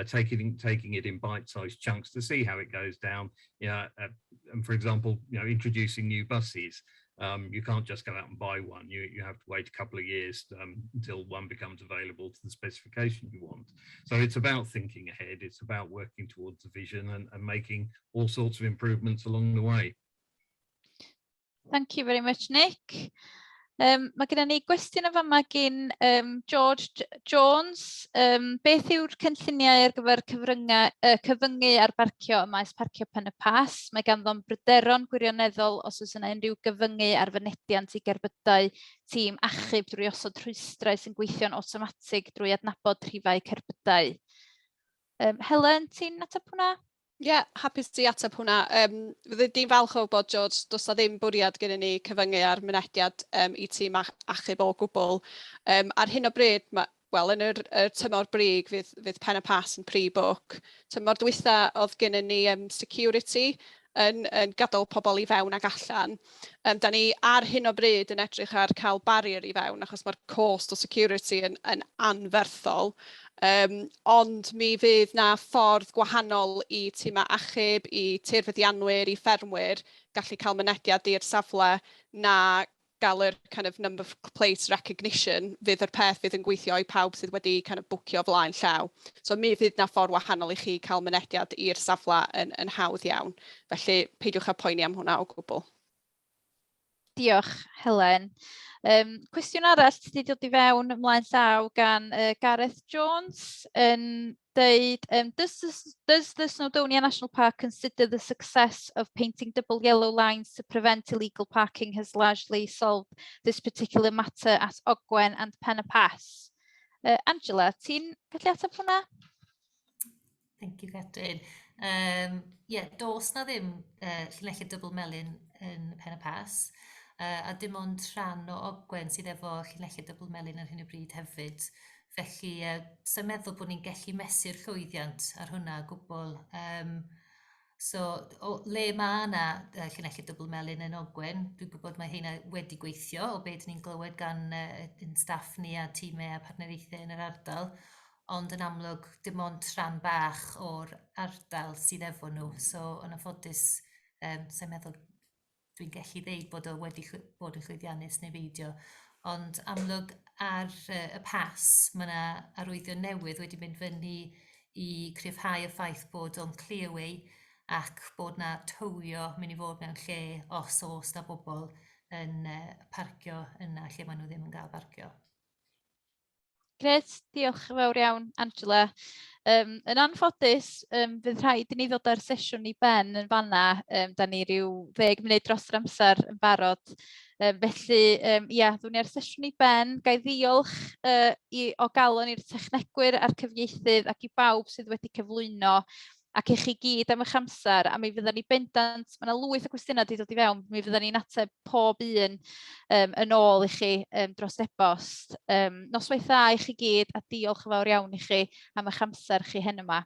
S3: taking it in bite-sized chunks to see how it goes down. Yeah, and for example, you know, introducing new buses. You can't just go out and buy one. You have to wait a couple of years until one becomes available to the specification you want. So it's about thinking ahead. It's about working towards the vision and making all sorts of improvements along the way.
S1: Thank you very much, Nick. Mae gennym ni gwestiwn o fama gyn George Jones. Beth yw'r cynlluniau ar gyfer cyfyngu ar barcio ym maes parcio Pen y Pas? Mae ganddo'n bryderon gwirioneddol os oes yna unrhyw gyfyngu ar fynediant i gerbydau tîm achub drwy osod rhwystrau sy'n gweithio'n awtomatig drwy adnabod rhifau cerbydau. Helen, ti'n ateb hwnna?
S8: Ie, hapus i ateb hwnna. Fydde di'n falch o bod, George, does na ddim bwriad gennym ni cyfyngu ar mynediad i tîm achub o gwbl. Ar hyn o bryd, wel, yn yr tymor brig fydd Pen y Pas yn pre-book. Tymor dwytha oedd gennym ni security yn gadael pobl i fewn ac allan. Da ni ar hyn o bryd yn edrych ar cael barrier i fewn achos mae'r cost o security yn anferthol. Ond mi fydd na ffordd gwahanol i tîmau achub, i tirfeddianwyr, i ffermwyr gallu cael mynediad i'r safle na gael yr kind of number plate recognition, fydd yr peth fydd yn gweithio i pawb sydd wedi kind of bwcio flaen llaw. So mi fydd na ffordd wahanol i chi cael mynediad i'r safle yn hawdd iawn. Felly peidiwch â poeni am hwnna o gwbl.
S1: Diolch, Helen. Cwestiwn arall sydd wedi dod i fewn ymlaen llaw gan Gareth Jones yn dweud, does the Snowdonia National Park consider the success of painting double yellow lines to prevent illegal parking has largely solved this particular matter at Ogwen and Pen y Pas? Angela, ti'n gallu ateb hwnna?
S5: Thank you, Catrin. Does na ddim llinellau double melyn yn Pen y Pas. A dim ond rhan o Ogwen sydd efo llinellau double melyn ar hyn o bryd hefyd. Felly, sy'n meddwl bod ni'n gallu mesu'r llwyddiant ar hwnna gwbl. So, le mae yna llinellau double melyn yn Ogwen, dwi'n gwybod mae hynna wedi gweithio o beth ni'n glywed gan staff ni a tîmau a partneriaethau yn yr ardal. Ond yn amlwg, dim ond rhan bach o'r ardal sydd efo nhw. So, yn anffodus, sy'n meddwl dwi'n gallu ddeud bod o wedi bod yn llwyddiannus neu beidio. Ond amlwg ar y pas, mae yna arwyddion newydd wedi mynd fyny i cryfhau y ffaith bod o'n clearway ac bod na towio mynd i fod mewn lle os na bobl yn parcio yna lle maen nhw ddim yn cael parcio.
S1: Gret, diolch yn fawr iawn, Angela. Yn anffodus, fydd rhaid i ni ddod â'r sesiwn i ben yn fanna. Da ni ryw 10 munud dros yr amser yn barod. Felly, ddwn ni ar sesiwn i ben. Gai ddiolch o galon i'r technegwyr a'r cyfieithydd ac i bawb sydd wedi cyflwyno ac i chi gyd am eich amser, a mi fyddan ni bendant, mae yna lwyth o gwestiynau wedi dod i fewn, mi fyddan ni'n ateb pob un yn ôl i chi dros e-bost. Noswaith dda i chi gyd, a diolch yn fawr iawn i chi am eich amser chi hyn yma.